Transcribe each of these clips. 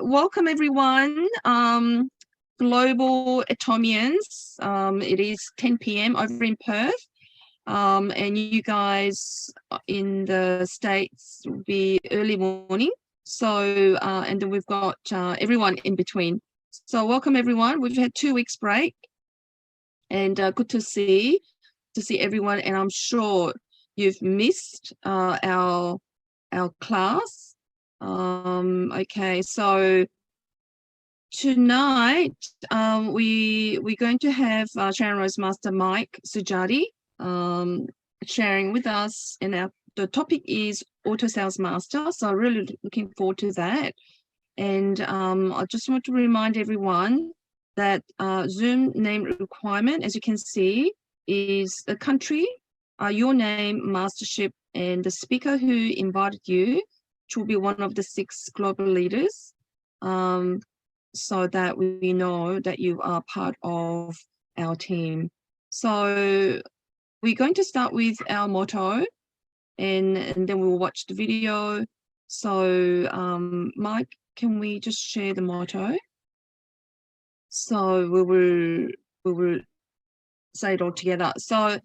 Welcome everyone, global Atomians. It is 10 p.m. over in Perth, and you guys in the States will be early morning. So, and then we've got everyone in between. So welcome everyone. We've had 2 weeks break, and good to see everyone. And I'm sure you've missed our class. Okay, so tonight we're going to have Sharon Rose Master Mike Surjadi sharing with us, and the topic is Auto Sales Master. So really looking forward to that. And I just want to remind everyone that Zoom name requirement, as you can see, is the country, your name, mastership, and the speaker who invited you, which will be one of the 6 global leaders, so that we know that you are part of our team. So we're going to start with our motto, and then we'll watch the video. So Mike, can we just share the motto? So we will say it all together. So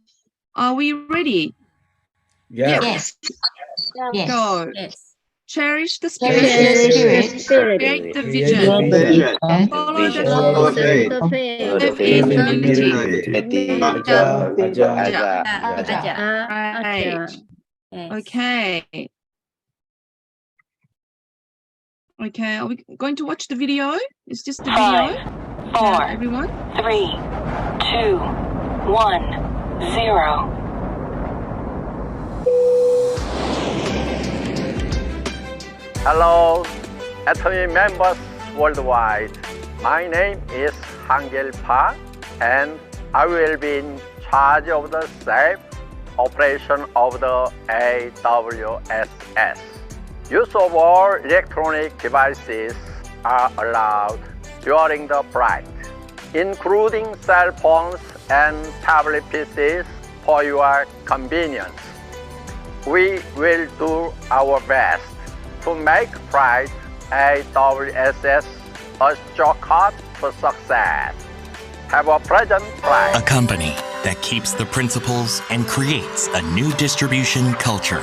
are we ready? Yes. Go. Yes. Cherish the spirit, create the vision, follow the faith, live in unity. Okay. Okay, are we going to watch the video? It's just the video. 5, 4, everyone. 3, 2, 1, 0. Hello, Atomy members worldwide. My name is Hangel Pa, and I will be in charge of the safe operation of the AWSS. Use of all electronic devices are allowed during the flight, including cell phones and tablet PCs for your convenience. We will do our best to make flight AWSS a shortcut to success. Have a pleasant flight. A company that keeps the principles and creates a new distribution culture.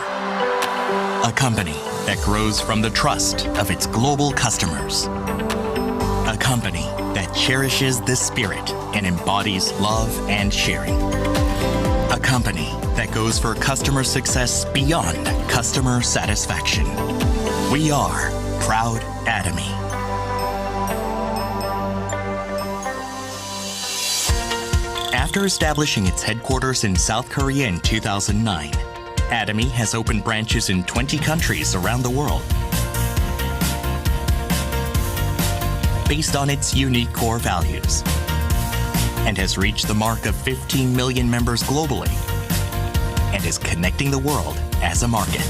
A company that grows from the trust of its global customers. A company that cherishes the spirit and embodies love and sharing. A company that goes for customer success beyond customer satisfaction. We are Proud Atomy. After establishing its headquarters in South Korea in 2009, Atomy has opened branches in 20 countries around the world. Based on its unique core values, and has reached the mark of 15 million members globally, and is connecting the world as a market.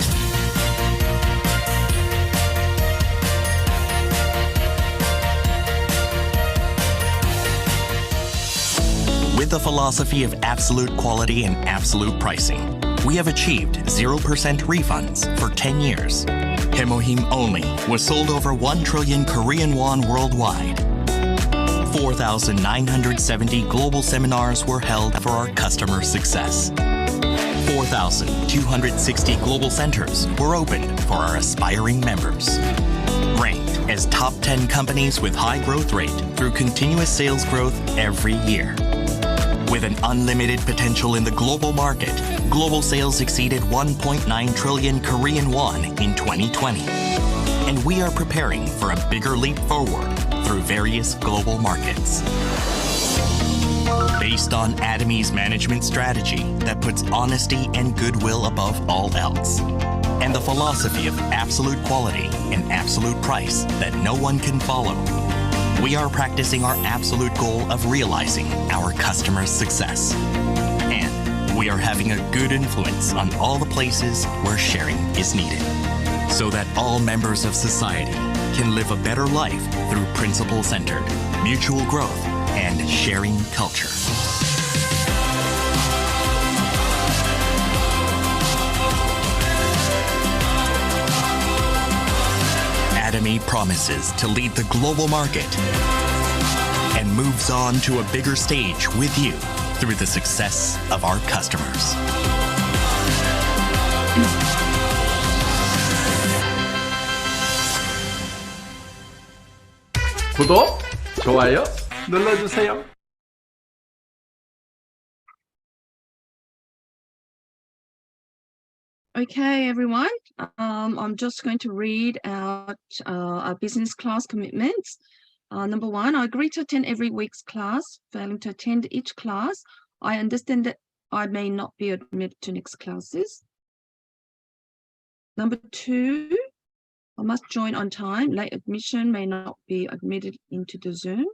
With a philosophy of absolute quality and absolute pricing, we have achieved 0% refunds for 10 years. Hemohim only was sold over 1 trillion Korean won worldwide. 4,970 global seminars were held for our customer success. 4,260 global centers were opened for our aspiring members. Ranked as top 10 companies with high growth rate through continuous sales growth every year. With an unlimited potential in the global market, global sales exceeded 1.9 trillion Korean won in 2020. And we are preparing for a bigger leap forward through various global markets. Based on Atomy's management strategy that puts honesty and goodwill above all else, and the philosophy of absolute quality and absolute price that no one can follow, we are practicing our absolute goal of realizing our customers' success. And we are having a good influence on all the places where sharing is needed, so that all members of society can live a better life through principle-centered, mutual growth, and sharing culture. Atomy promises to lead the global market and moves on to a bigger stage with you through the success of our customers. 구독, 좋아요 눌러주세요. Okay, everyone. I'm just going to read out our business class commitments. Number one, I agree to attend every week's class. Failing to attend each class, I understand that I may not be admitted to next classes. Number two, I must join on time. Late admission may not be admitted into the Zoom.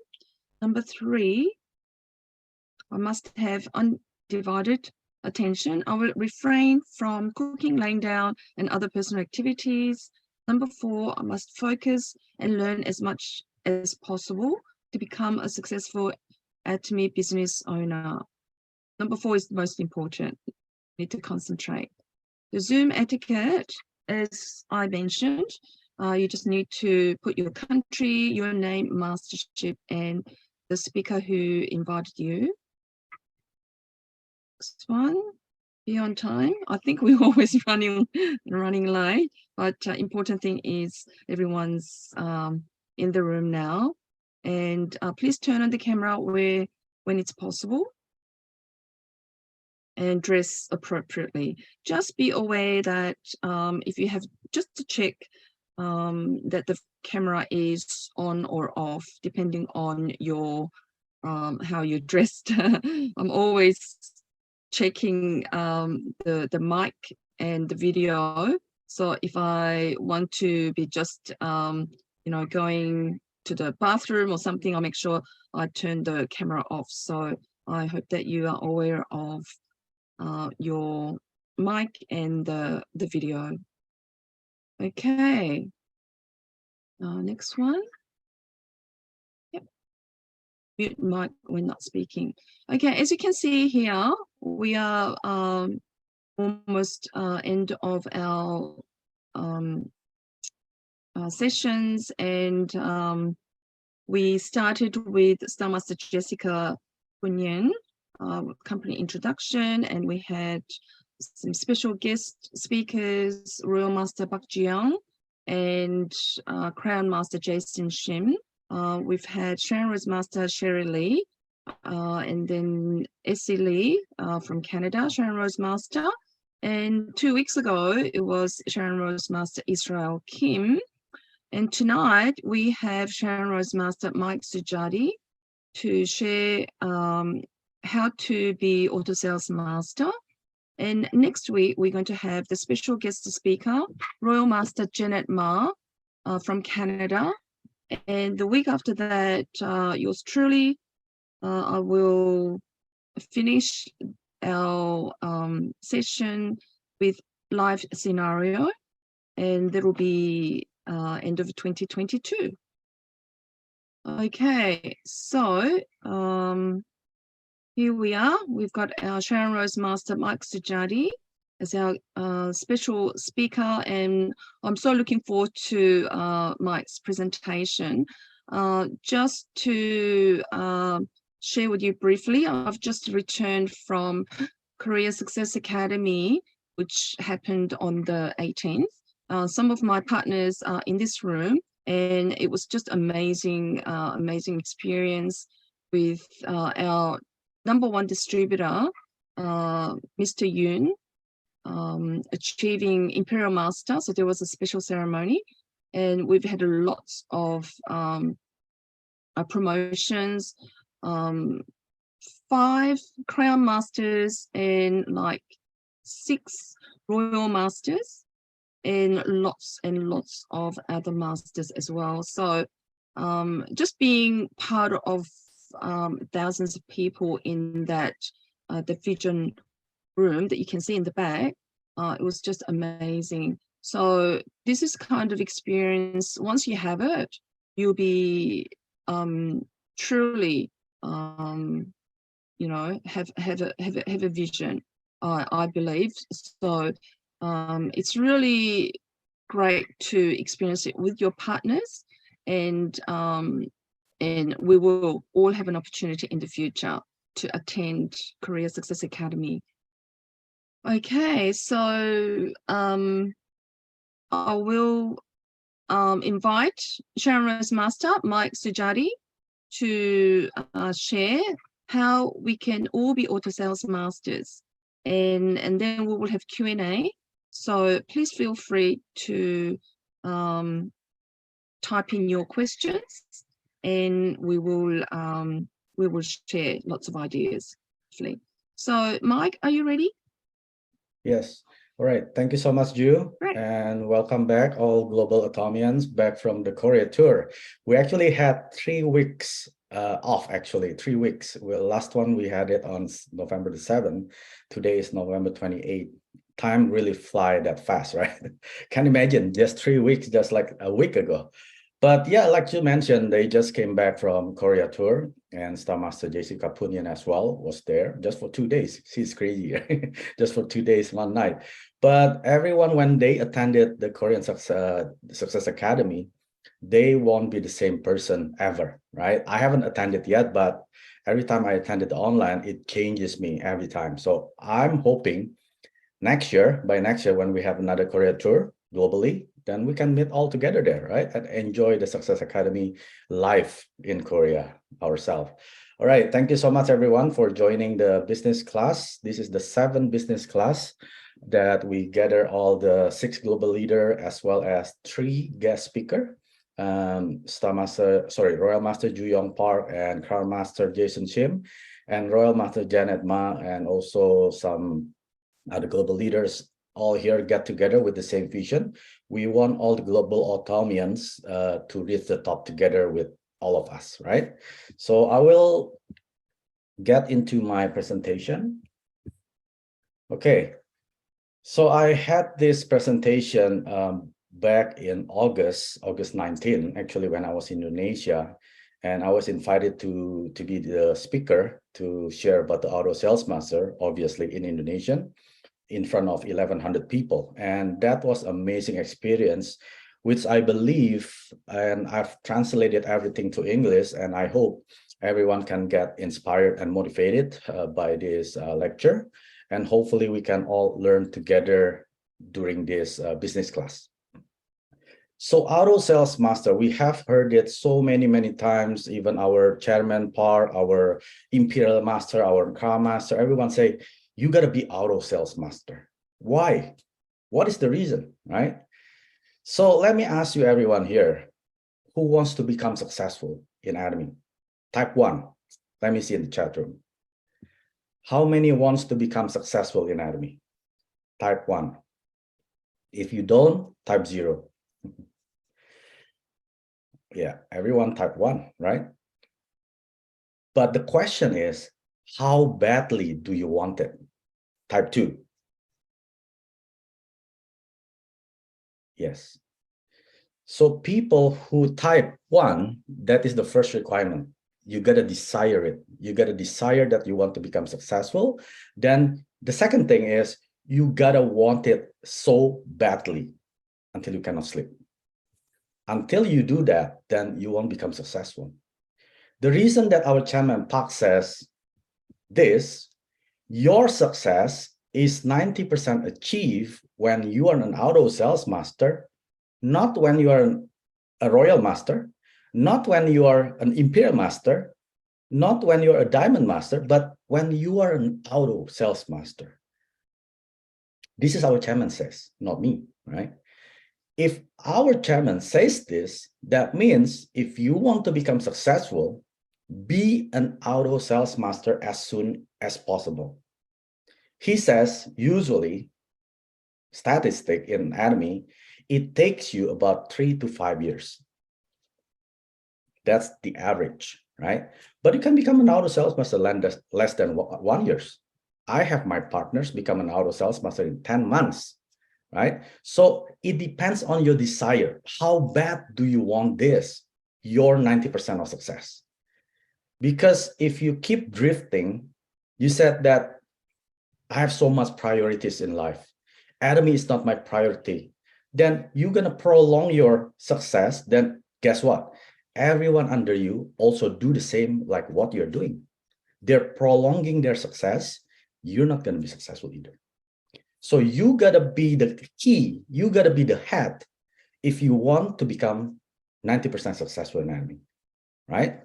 Number three, I must have undivided attention. I will refrain from cooking, laying down, and other personal activities. Number four, I must focus and learn as much as possible to become a successful Atomy business owner. Number four is the most important. You need to concentrate. The Zoom etiquette, as I mentioned, you just need to put your country, your name, mastership, and the speaker who invited you. Next one, be on time. I think we're always running late, but important thing is everyone's in the room now, and please turn on the camera when it's possible, and dress appropriately. Just be aware that if you have, just to check that the camera is on or off, depending on your how you're dressed. I'm always checking the mic and the video. So if I want to be just going to the bathroom or something, I'll make sure I turn the camera off. So I hope that you are aware of your mic and the video. Okay, next one. Yep, mute mic when not speaking. Okay, as you can see here, we are almost end of our sessions, and we started with Star Master Jessica Bunyan, company introduction, and we had some special guest speakers, Royal Master Bak Jiang and Crown Master Jason Shim. We've had Sharon Rose Master Sherry Lee, and then Essie Lee from Canada, Sharon Rose Master. And 2 weeks ago, it was Sharon Rose Master Israel Kim. And tonight we have Sharon Rose Master Mike Surjadi to share how to be auto sales master. And next week, we're going to have the special guest speaker, Royal Master Janet Ma from Canada. And the week after that, yours truly, I will finish our session with live scenario, and that will be end of 2022. Okay, so here we are. We've got our Sharon Rose Master Mike Surjadi as our special speaker, and I'm so looking forward to Mike's presentation. Just to share with you briefly, I've just returned from Korea Success Academy, which happened on the 18th. Some of my partners are in this room, and it was just amazing, amazing experience with our #1 distributor, Mr. Yoon, achieving Imperial Master. So there was a special ceremony, and we've had lots of promotions, 5 Crown Masters and like 6 Royal Masters, and lots of other masters as well. So just being part of thousands of people in that the vision room that you can see in the back, it was just amazing. So this is kind of experience, once you have it, you'll be truly have a vision, I believe. So it's really great to experience it with your partners, and we will all have an opportunity in the future to attend Korea Success Academy. Okay, so I will invite Sharon Rose Master Mike Surjadi to share how we can all be auto sales masters, and then we will have Q&A. So please feel free to type in your questions, and we will share lots of ideas. So Mike, are you ready? Yes. All right. Thank you so much, Ju. Great. And welcome back, all global Atomians, back from the Korea tour. We actually had 3 weeks off, actually, 3 weeks. Well, last one, we had it on November the 7th. Today is November 28th. Time really fly that fast, right? Can't imagine, just 3 weeks, just like a week ago. But yeah, like you mentioned, they just came back from Korea tour, and Star Master Jessica Punyan as well was there just for 2 days. She's crazy, right? Just for 2 days, 1 night. But everyone, when they attended the Korean Success Academy, they won't be the same person ever, right? I haven't attended yet, but every time I attended online, it changes me every time. So I'm hoping by next year, when we have another Korea tour globally, then we can meet all together there, right? And enjoy the Success Academy live in Korea ourselves. All right, thank you so much, everyone, for joining the business class. This is the 7th business class that we gather all the 6 global leaders as well as 3 guest speakers. Royal Master Ju Yong Park and Crown Master Jason Shim, and Royal Master Janet Ma, and also some other global leaders all here get together with the same vision. We want all the global Atomians to reach the top together with all of us, right? So I will get into my presentation. Okay, so I had this presentation back in August 19, actually, when I was in Indonesia, and I was invited to be the speaker to share about the auto sales master, obviously in Indonesian, in front of 1,100 people. And that was amazing experience, which I believe, and I've translated everything to English, and I hope everyone can get inspired and motivated by this lecture. And hopefully we can all learn together during this business class. So auto sales master, we have heard it so many times, even our chairman Par, our imperial master, our car master, everyone say, you got to be auto sales master. Why? What is the reason, right? So let me ask you, everyone here, who wants to become successful in Atomy? Type 1. Let me see in the chat room. How many wants to become successful in Atomy? Type 1. If you don't, type 0. Yeah, everyone type 1, right? But the question is, how badly do you want it? Type 2. Yes. So people who type 1, that is the first requirement. You got to desire it. You got to desire that you want to become successful. Then the second thing is you got to want it so badly until you cannot sleep. Until you do that, then you won't become successful. The reason that our chairman Park says this, your success is 90% achieved when you are an auto sales master, not when you are a royal master, not when you are an imperial master, not when you're a diamond master, but when you are an auto sales master. This is our chairman says, not me, right? If our chairman says this, that means if you want to become successful, be an auto sales master as soon as possible. He says, usually, statistic in Atomy, it takes you about 3 to 5 years. That's the average, right? But you can become an auto sales master less than 1 year. I have my partners become an auto sales master in 10 months, right? So it depends on your desire. How bad do you want this? Your 90% of success. Because if you keep drifting, you said that I have so much priorities in life. Atomy is not my priority. then you're going to prolong your success. Then guess what? Everyone under you also do the same like what you're doing. They're prolonging their success. You're not going to be successful either. So you got to be the key. You got to be the head if you want to become 90% successful in Atomy, right?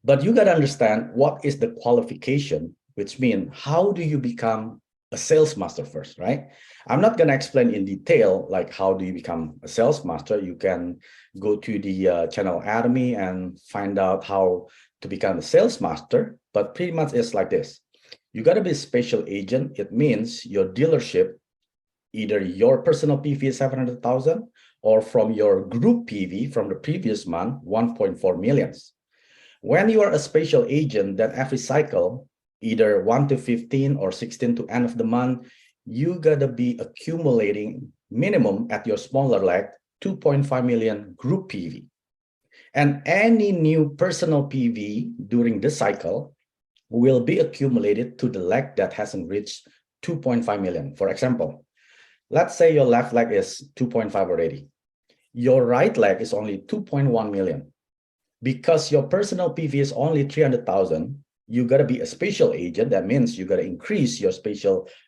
But you got to understand what is the qualification, which means how do you become a sales master first, right? I'm not going to explain in detail like how do you become a sales master. You can go to the channel Atomy and find out how to become a sales master, but pretty much it's like this. You got to be a special agent. It means your dealership, either your personal PV is 700,000 or from your group PV from the previous month, 1.4 million. When you are a special agent, then every cycle, either 1 to 15 or 16 to end of the month, you got to be accumulating minimum at your smaller leg, 2.5 million group PV. And any new personal PV during this cycle will be accumulated to the leg that hasn't reached 2.5 million. For example, let's say your left leg is 2.5 already. Your right leg is only 2.1 million. Because your personal PV is only 300,000, you got to be a special agent. That means you got to increase your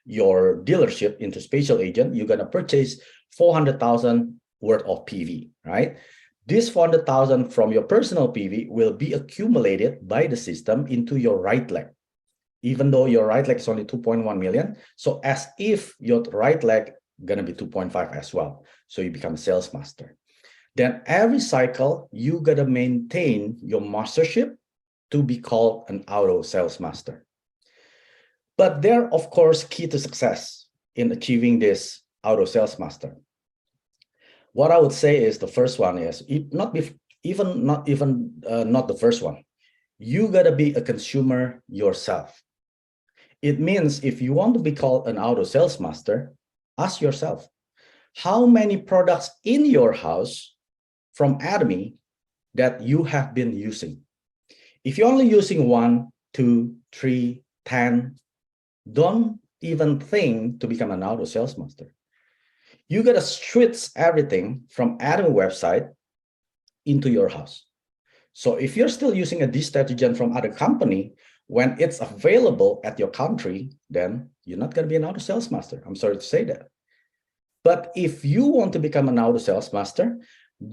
dealership into special agent. You're going to purchase 400,000 worth of PV, right? This 400,000 from your personal PV will be accumulated by the system into your right leg, even though your right leg is only 2.1 million. So as if your right leg going to be 2.5 as well. So you become a sales master. Then every cycle, you got to maintain your mastership to be called an auto sales master. But there are, of course, key to success in achieving this auto sales master. What I would say is the first one is not the first one. You got to be a consumer yourself. It means if you want to be called an auto sales master, ask yourself, how many products in your house from Atomy that you have been using? If you're only using 1, 2, 3, 10, don't even think to become an auto sales master. You got to switch everything from Atomy website into your house. So if you're still using a dish detergent from other company, when it's available at your country, then you're not going to be an auto sales master. I'm sorry to say that. But if you want to become an auto sales master,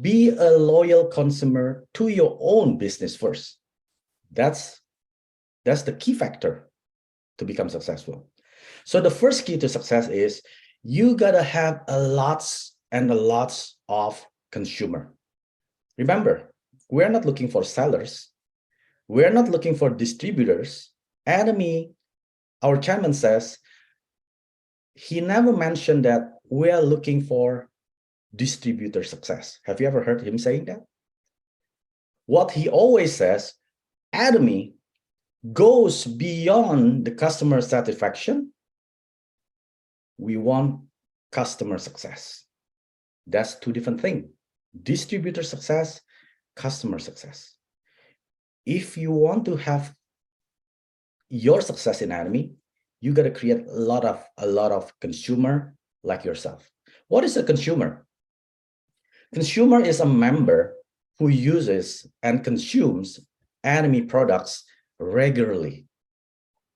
be a loyal consumer to your own business first. That's the key factor to become successful. So the first key to success is you got to have a lots and a lots of consumer. Remember, we're not looking for sellers. We're not looking for distributors. Atomy, our chairman says, he never mentioned that we are looking for distributor success. Have you ever heard him saying that? What he always says, Atomy goes beyond the customer satisfaction. We want customer success. That's two different things. Distributor success, customer success. If you want to have your success in Atomy, you got to create a lot of consumer like yourself. What is a consumer? Consumer is a member who uses and consumes Atomy products regularly,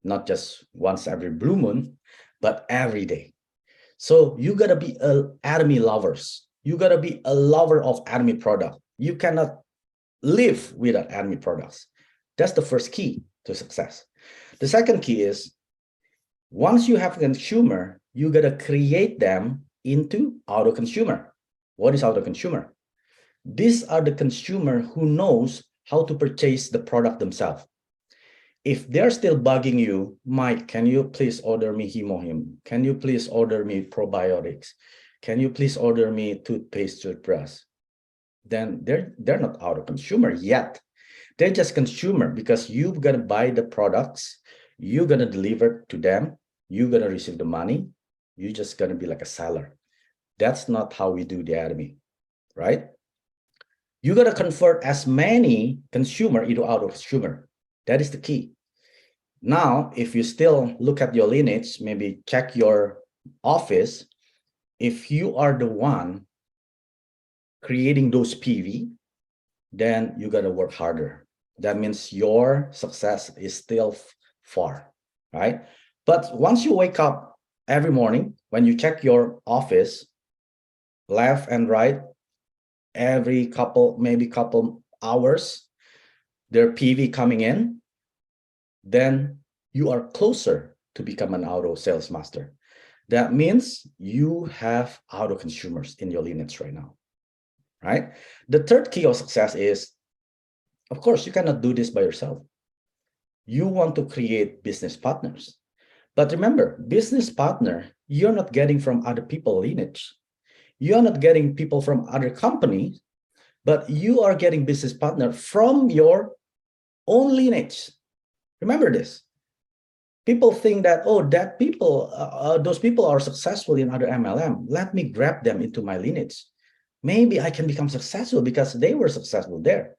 not just once every blue moon, but every day. So you got to be Atomy lovers. You got to be a lover of Atomy product. You cannot live without Atomy products. That's the first key to success. The second key is once you have a consumer, you got to create them into auto consumer. What is auto consumer? These are the consumer who knows how to purchase the product themselves. If they're still bugging you, Mike, can you please order me Hemohim? Can you please order me probiotics? Can you please order me toothpaste, toothbrush? Then they're not auto consumer yet. They're just consumer because you're gonna buy the products, you're gonna deliver to them, you're gonna receive the money, you're just gonna be like a seller. That's not how we do the Atomy, right? You gotta convert as many consumer into auto consumer. That is the key. Now, if you still look at your lineage, maybe check your office, if you are the one creating those PV, then you got to work harder. That means your success is still far, right? But once you wake up every morning, when you check your office, left and right, every maybe couple hours, there PV coming in, then you are closer to become an auto sales master. That means you have auto consumers in your lineage right now, right? The third key of success is, of course, you cannot do this by yourself. You want to create business partners. But remember, business partner, you're not getting from other people lineage. You're not getting people from other companies, but you are getting business partner from your own lineage. Remember this. People think that, oh, those people are successful in other MLM. Let me grab them into my lineage. Maybe I can become successful because they were successful there.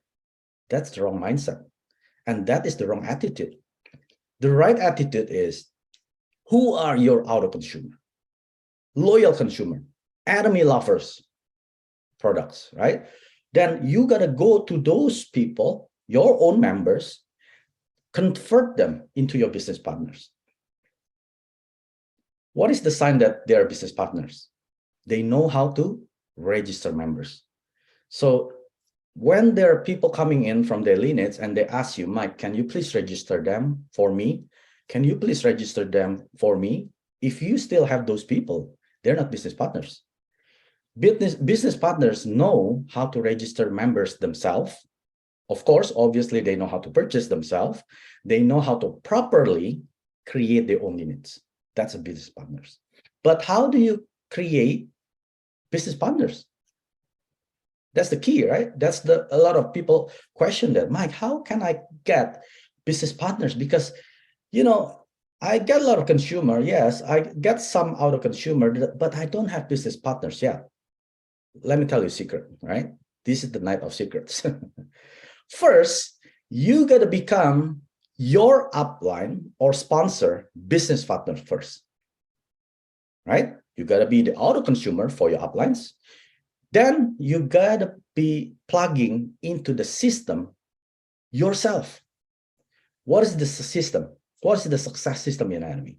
That's the wrong mindset. And that is the wrong attitude. The right attitude is, who are your auto consumer? Loyal consumer, Atomy lovers products, right? Then you got to go to those people, your own members, convert them into your business partners. What is the sign that they are business partners? They know how to register members. So when there are people coming in from their lineage and they ask you, Mike, can you please register them for me? Can you please register them for me? If you still have those people, they're not business partners. Business partners know how to register members themselves. Of course, obviously, they know how to purchase themselves. They know how to properly create their own lineage. That's a business partners. But how do you create business partners? That's the key, right? That's a lot of people question that. Mike, how can I get business partners? Because, you know, I get a lot of consumer. Yes, I get some out of consumer, but I don't have business partners yet. Let me tell you a secret, right? This is the night of secrets. First, you got to become your upline or sponsor business partner first, right? You got to be the auto consumer for your uplines. Then you got to be plugging into the system yourself. What is the system? What is the success system in Atomy?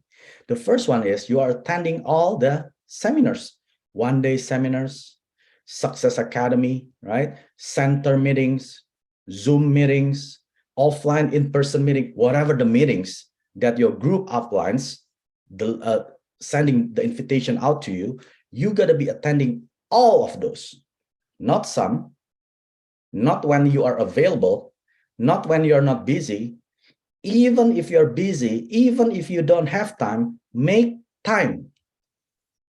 The first one is you are attending all the seminars, one-day seminars, Success Academy, right? Center meetings, Zoom meetings, offline, in-person meeting, whatever the meetings that your group uplines, sending the invitation out to you, you got to be attending all of those, not some, not when you are available, not when you're not busy. Even if you're busy, even if you don't have time, make time,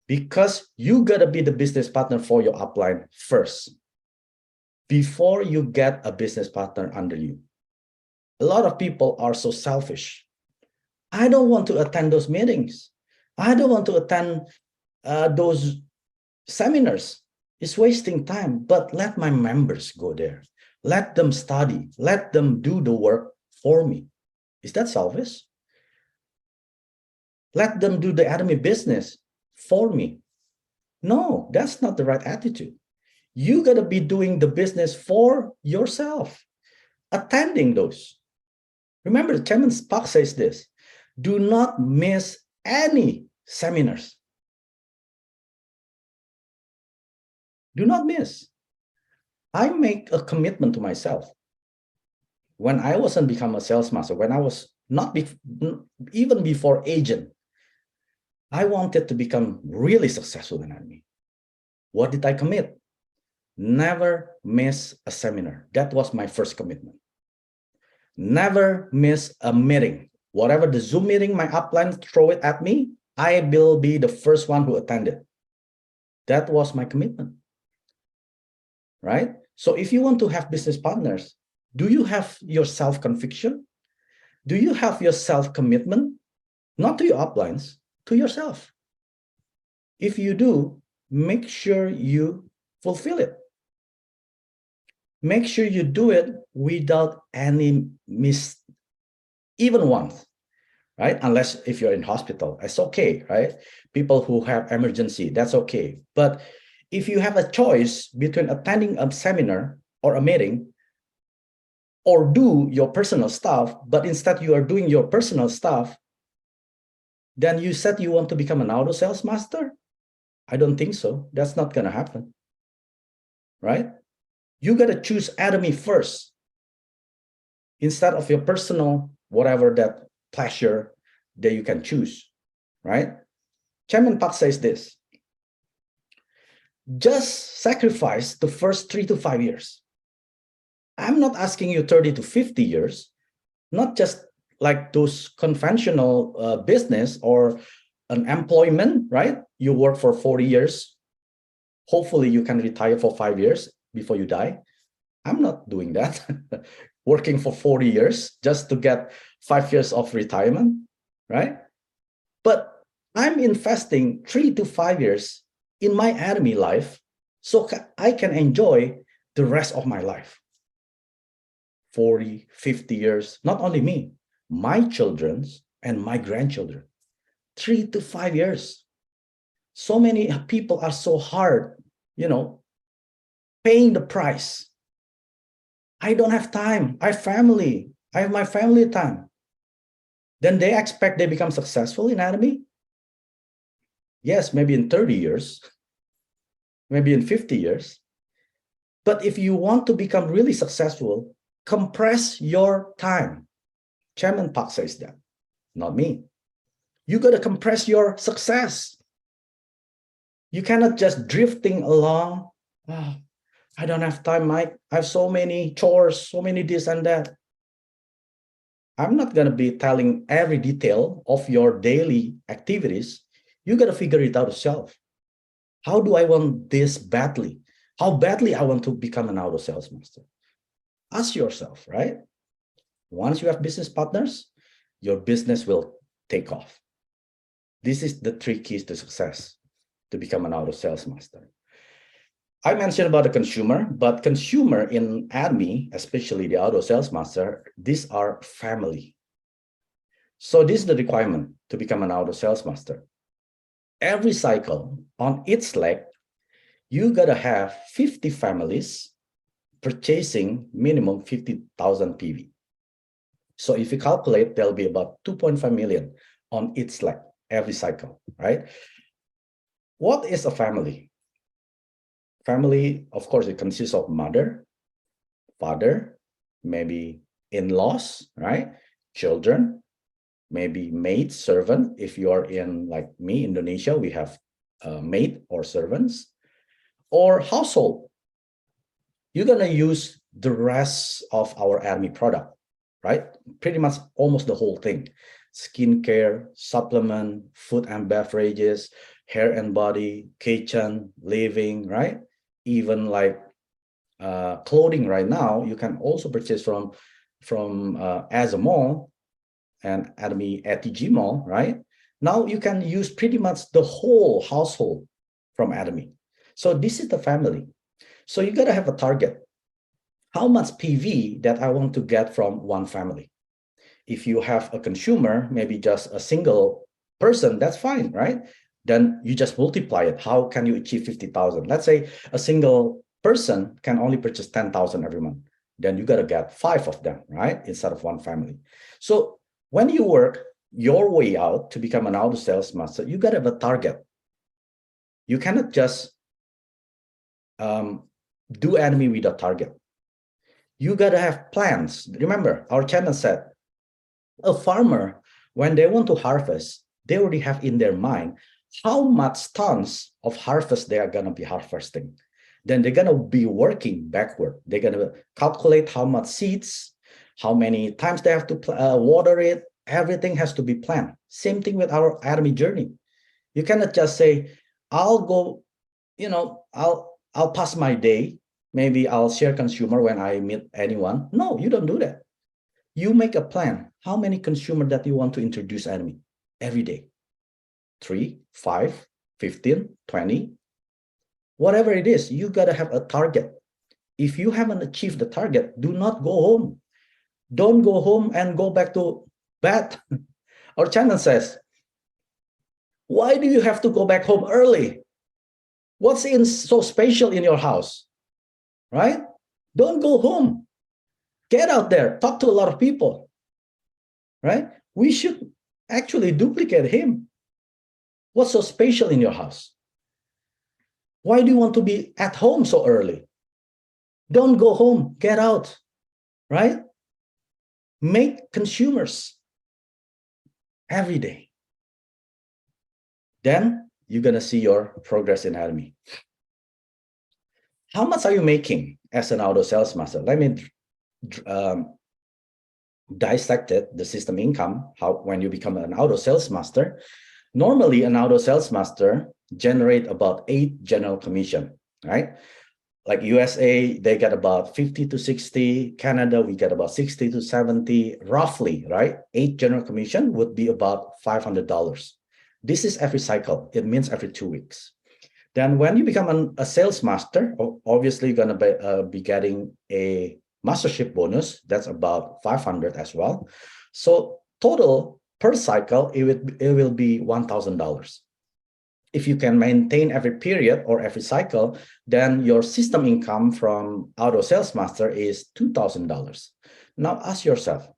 because you got to be the business partner for your upline first before you get a business partner under you. A lot of people are so selfish. I don't want to attend those meetings. I don't want to attend those seminars. It's wasting time, but let my members go there. Let them study. Let them do the work for me. Is that selfish? Let them do the Atomy business for me. No, that's not the right attitude. You got to be doing the business for yourself, attending those. Remember, Chairman Spock says this, do not miss any seminars. Do not miss. I make a commitment to myself. When I wasn't become a sales master, when I was not even before agent, I wanted to become really successful in Atomy. What did I commit? Never miss a seminar. That was my first commitment. Never miss a meeting. Whatever the Zoom meeting, my upline throw it at me, I will be the first one who attended. That was my commitment. Right? So if you want to have business partners, do you have your self-conviction? Do you have your self-commitment? Not to your uplines, to yourself. If you do, make sure you fulfill it. Make sure you do it without any miss, even once, right? Unless if you're in hospital, it's okay, right? People who have emergency, that's okay. But if you have a choice between attending a seminar or a meeting or do your personal stuff, but instead you are doing your personal stuff, then you said you want to become an auto sales master? I don't think so. That's not going to happen, right? You got to choose Atomy first instead of your personal, whatever that pleasure that you can choose, right? Chairman Park says this: just sacrifice the first 3 to 5 years. I'm not asking you 30 to 50 years, not just like those conventional business or an employment, right? You work for 40 years. Hopefully you can retire for 5 years before you die. I'm not doing that. Working for 40 years just to get 5 years of retirement, right? But I'm investing 3 to 5 years in my Atomy life so I can enjoy the rest of my life. 40, 50 years, not only me, my children's and my grandchildren. 3 to 5 years. So many people are so hard, paying the price. I don't have time. I have family. I have my family time. Then they expect they become successful in Atomy? Yes, maybe in 30 years, maybe in 50 years. But if you want to become really successful, compress your time. Chairman Park says that, not me. You got to compress your success. You cannot just drifting along. Oh, I don't have time, Mike. I have so many chores, so many this and that. I'm not going to be telling every detail of your daily activities. You got to figure it out yourself. How do I want this badly? How badly I want to become an auto sales master? Ask yourself, right? Once you have business partners, your business will take off. This is the 3 keys to success to become an auto sales master. I mentioned about the consumer, but consumer in Atomy, especially the auto sales master, these are family. So this is the requirement to become an auto sales master. Every cycle on its leg, you gotta have 50 families purchasing minimum 50,000 PV. So if you calculate, there'll be about 2.5 million on its leg every cycle, right? What is a family? Family, of course, it consists of mother, father, maybe in-laws, right? Children, maybe maid, servant. If you are in, like me, Indonesia, we have maid or servants, or household. You're gonna use the rest of our Atomy product, right? Pretty much almost the whole thing. Skincare, supplement, food and beverages, hair and body, kitchen, living, right? Even like clothing right now, you can also purchase from as a mall and Atomy ATG mall, right? Now you can use pretty much the whole household from Atomy. So this is the family. So you gotta have a target. How much PV that I want to get from one family? If you have a consumer, maybe just a single person, that's fine, right? Then you just multiply it. How can you achieve 50,000? Let's say a single person can only purchase 10,000 every month. Then you got to get 5 of them, right? Instead of one family. So when you work your way out to become an auto sales master, you got to have a target. You cannot just do Atomy with a target. You got to have plans. Remember, our chairman said, a farmer, when they want to harvest, they already have in their mind how much tons of harvest they are going to be harvesting. Then they're going to be working backward. They're going to calculate how much seeds, how many times they have to water it. Everything has to be planned. Same thing with our Atomy journey. You cannot just say, I'll go, I'll pass my day. Maybe I'll share consumer when I meet anyone. No, you don't do that. You make a plan. How many consumer that you want to introduce Atomy every day? 3, 5, 15, 20, whatever it is, you got to have a target. If you haven't achieved the target, do not go home. Don't go home and go back to bed Our channel says, why do you have to go back home early? What's so special in your house, right? Don't go home. Get out there, talk to a lot of people, right? We should actually duplicate him. What's so special in your house? Why do you want to be at home so early? Don't go home, get out, right? Make consumers every day. Then you're going to see your progress in Atomy. How much are you making as an auto sales master? Let me dissect it, the system income, how when you become an auto sales master. Normally, an auto sales master generate about 8 general commission, right? Like USA, they get about 50 to 60. Canada, we get about 60 to 70, roughly, right? 8 general commission would be about $500. This is every cycle. It means every 2 weeks. Then when you become a sales master, obviously you're going to be getting a mastership bonus. That's about 500 as well. So total per cycle, it will be $1,000. If you can maintain every period or every cycle, then your system income from auto sales master is $2,000. Now ask yourself,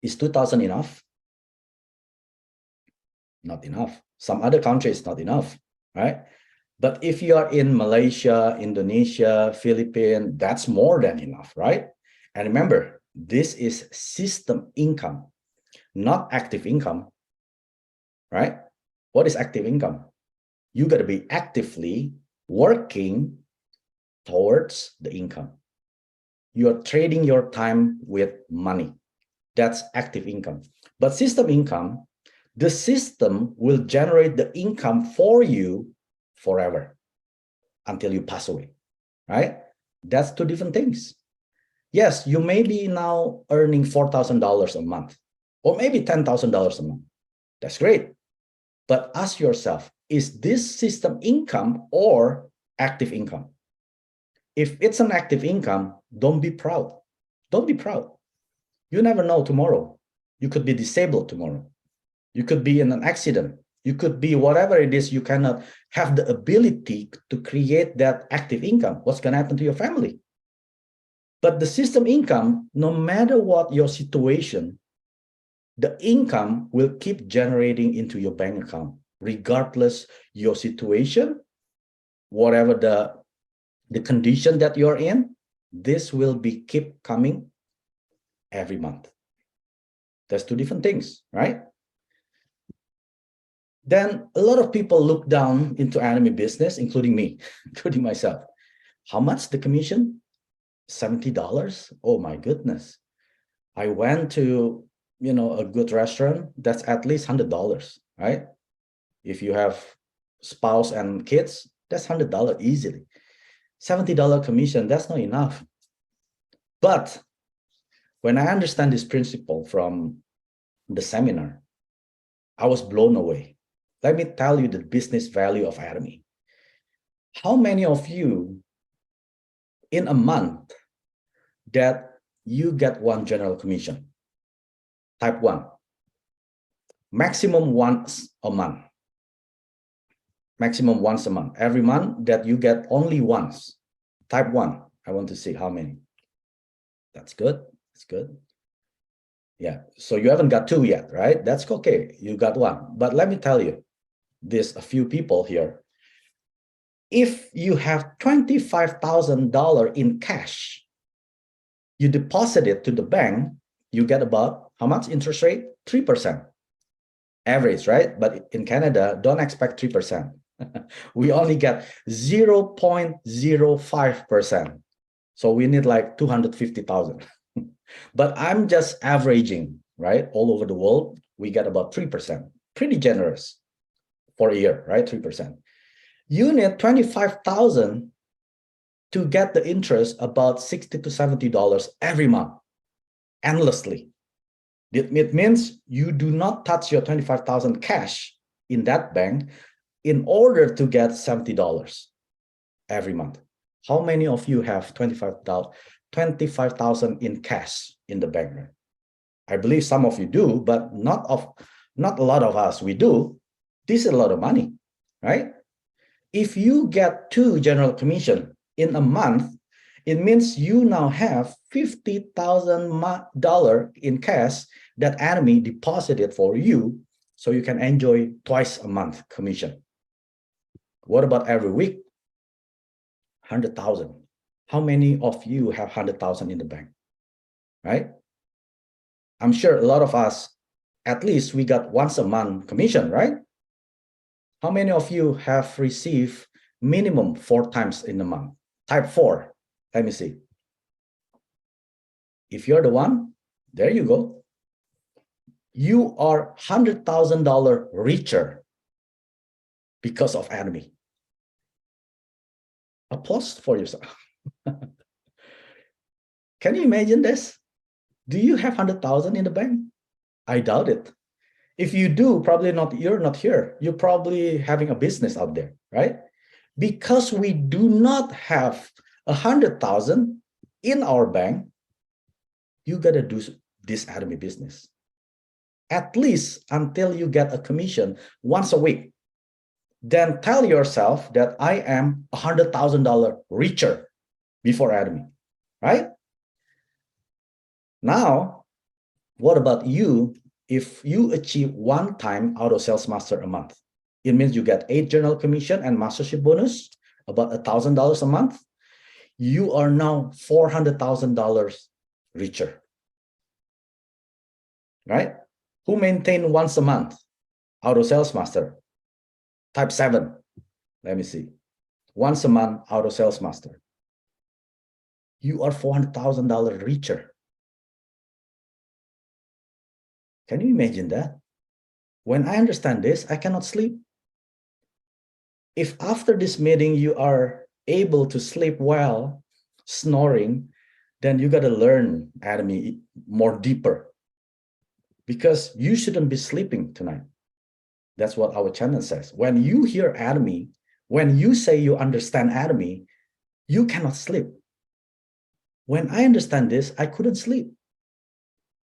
is 2,000 enough? Not enough. Some other countries, not enough, right? But if you are in Malaysia, Indonesia, Philippines, that's more than enough, right? And remember, this is system income, not active income, right? What is active income? You got to be actively working towards the income. You're trading your time with money. That's active income. But system income, the system will generate the income for you forever until you pass away, right? That's 2 different things. Yes, you may be now earning $4,000 a month or maybe $10,000 a month. That's great. But ask yourself, is this system income or active income? If it's an active income, don't be proud. Don't be proud. You never know tomorrow. You could be disabled tomorrow. You could be in an accident. You could be whatever it is. You cannot have the ability to create that active income. What's going to happen to your family? But the system income, no matter what your situation, the income will keep generating into your bank account, regardless your situation, whatever the condition that you're in, this will be keep coming every month. That's 2 different things, right? Then a lot of people look down into Atomy business, including me, including myself. How much the commission? $70? Oh my goodness. I went to, a good restaurant, that's at least $100, right? If you have spouse and kids, that's $100 easily. $70 commission, that's not enough. But when I understand this principle from the seminar, I was blown away. Let me tell you the business value of Atomy. How many of you in a month that you get 1 general commission? Type 1. Maximum once a month. Maximum once a month. Every month that you get only once. Type 1. I want to see how many. That's good. That's good. Yeah. So you haven't got 2 yet, right? That's okay. You got 1. But let me tell you, there's a few people here. If you have $25,000 in cash, you deposit it to the bank, you get about how much interest rate? 3%. Average, right? But in Canada, don't expect 3%. We only get 0.05%. So we need like 250,000. But I'm just averaging, right? All over the world, we get about 3%. Pretty generous for a year, right? 3%. You need 25,000 to get the interest about $60 to $70 every month, endlessly. It means you do not touch your 25,000 cash in that bank in order to get $70 every month. How many of you have 25,000 in cash in the bank? I believe some of you do, but not a lot of us, we do. This is a lot of money, right? If you get 2 general commission in a month, it means you now have $50,000 in cash that Atomy deposited for you, so you can enjoy twice a month commission. What about every week? 100,000. How many of you have 100,000 in the bank, right? I'm sure a lot of us, at least we got once a month commission, right? How many of you have received minimum 4 times in a month? Type 4. Let me see. If you're the one, there you go. You are $100,000 richer because of Atomy. Applause for yourself. Can you imagine this? Do you have 100,000 in the bank? I doubt it. If you do, probably not, you're not here. You're probably having a business out there, right? Because we do not have 100,000 in our bank, you gotta do this Atomy business. At least until you get a commission once a week. Then tell yourself that I am $100,000 richer before Atomy, right? Now, what about you? If you achieve 1 time auto sales master a month, it means you get 8 general commission and mastership bonus, about $1,000 a month. You are now $400,000 richer, right? Who maintain once a month auto sales master? Type 7. Let me see. Once a month auto sales master. You are $400,000 richer. Can you imagine that? When I understand this, I cannot sleep. If after this meeting you are able to sleep well, snoring, then you got to learn Atomy more deeper, because you shouldn't be sleeping tonight. That's what our channel says. When you hear Atomy, when you say you understand Atomy, you cannot sleep. When I understand this, I couldn't sleep.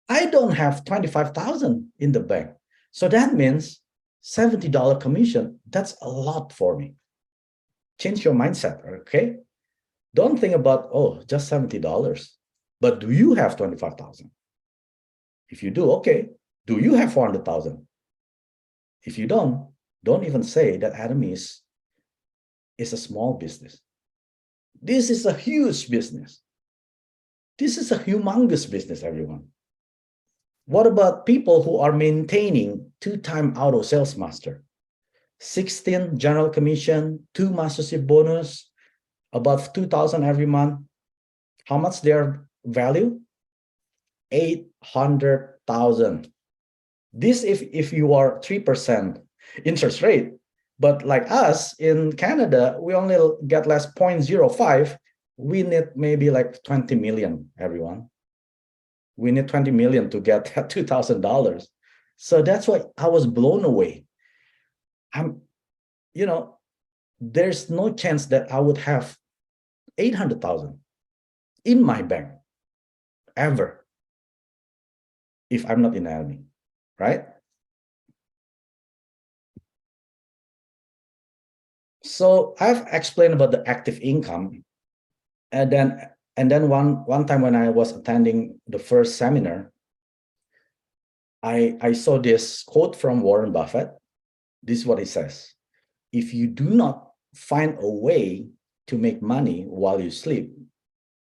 I don't have 25,000 in the bank. So that means $70 commission. That's a lot for me. Change your mindset, okay? Don't think about, oh, just $70. But do you have 25,000? If you do, okay. Do you have 400,000? If you don't even say that Atomy is a small business. This is a huge business. This is a humongous business, everyone. What about people who are maintaining 2-time auto sales master, 16 general commission, 2 mastership bonus, about 2,000 every month? How much their value? 800,000. This if you are 3% interest rate, but like us in Canada, we only get less 0.05. We need maybe like 20 million, everyone. We need 20 million to get that $2,000. So that's why I was blown away. There's no chance that I would have 800,000 in my bank ever if I'm not in Atomy, right? So I've explained about the active income, and then one time when I was attending the first seminar, I saw this quote from Warren Buffett. This is what he says: if you do not find a way to make money while you sleep,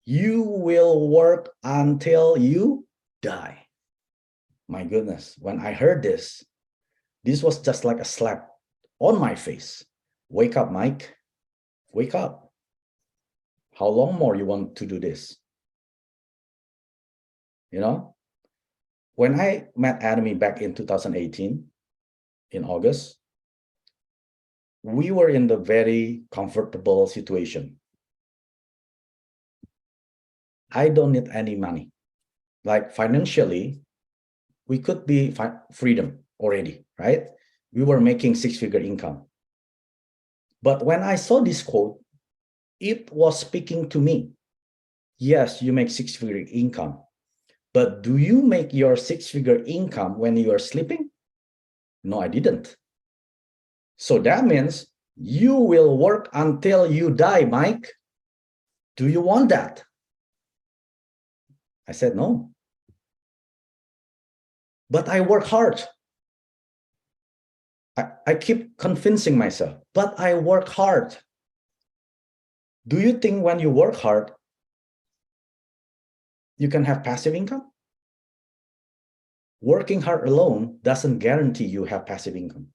you will work until you die. My goodness, when I heard this was just like a slap on my face. Wake up, Mike. Wake up. How long more you want to do this? You know, when I met Atomy back in 2018, in August, we were in the very comfortable situation. I don't need any money. Like financially, we could be freedom already, right? We were making 6-figure income. But when I saw this quote, it was speaking to me. Yes, you make 6-figure income, But do you make your six-figure income when you are sleeping? No, I didn't. So that means you will work until you die, Mike. Do you want that? I said, no. But I work hard. I keep convincing myself, but I work hard. Do you think when you work hard, you can have passive income? Working hard alone doesn't guarantee you have passive income.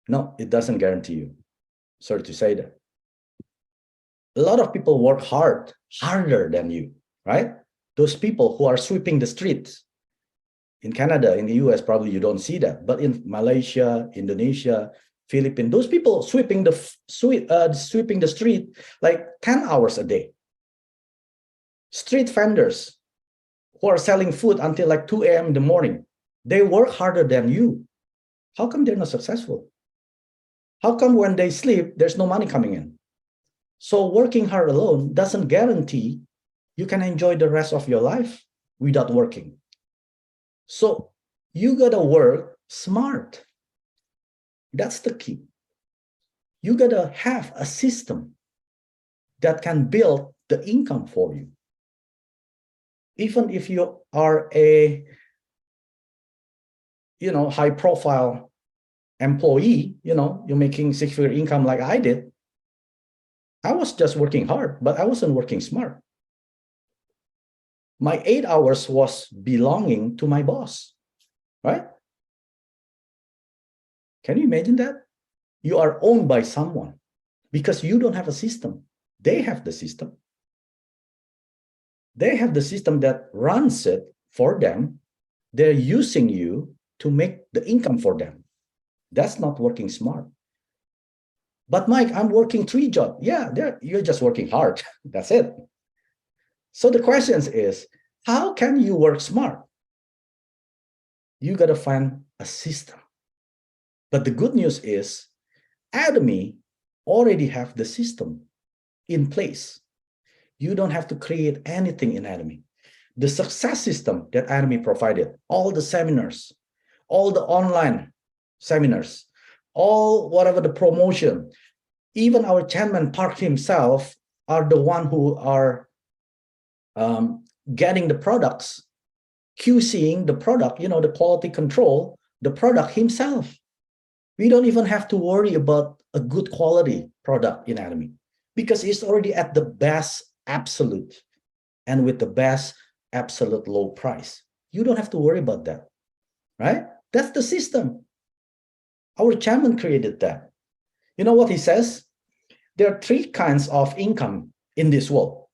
No, it doesn't guarantee you. Sorry to say that. A lot of people work hard, harder than you, right? Those people who are sweeping the streets. In Canada, in the US, probably you don't see that. But in Malaysia, Indonesia, Philippines, those people sweeping the street like 10 hours a day. Street vendors who are selling food until like 2 a.m. in the morning, they work harder than you. How come they're not successful? How come when they sleep, there's no money coming in? So working hard alone doesn't guarantee you can enjoy the rest of your life without working. So you gotta work smart. That's the key. You gotta have a system that can build the income for you. Even if you are a high profile employee, you're making six-figure income like I did. I was just working hard, but I wasn't working smart. My 8 hours was belonging to my boss, right? Can you imagine that? You are owned by someone because you don't have a system. They have the system. They have the system that runs it for them. They're using you to make the income for them. That's not working smart. But Mike, I'm working 3 jobs. Yeah, you're just working hard. That's it. So the question is, how can you work smart? You got to find a system. But the good news is, Atomy already have the system in place. You don't have to create anything in Atomy. The success system that Atomy provided, all the seminars, all the online seminars, all whatever the promotion, even our chairman Park himself are the one who are getting the products, QCing the product, the quality control, the product himself. We don't even have to worry about a good quality product in Atomy because it's already at the best absolute and with the best absolute low price. You don't have to worry about that, right? That's the system. Our chairman created that. You know what he says? There are 3 kinds of income in this world.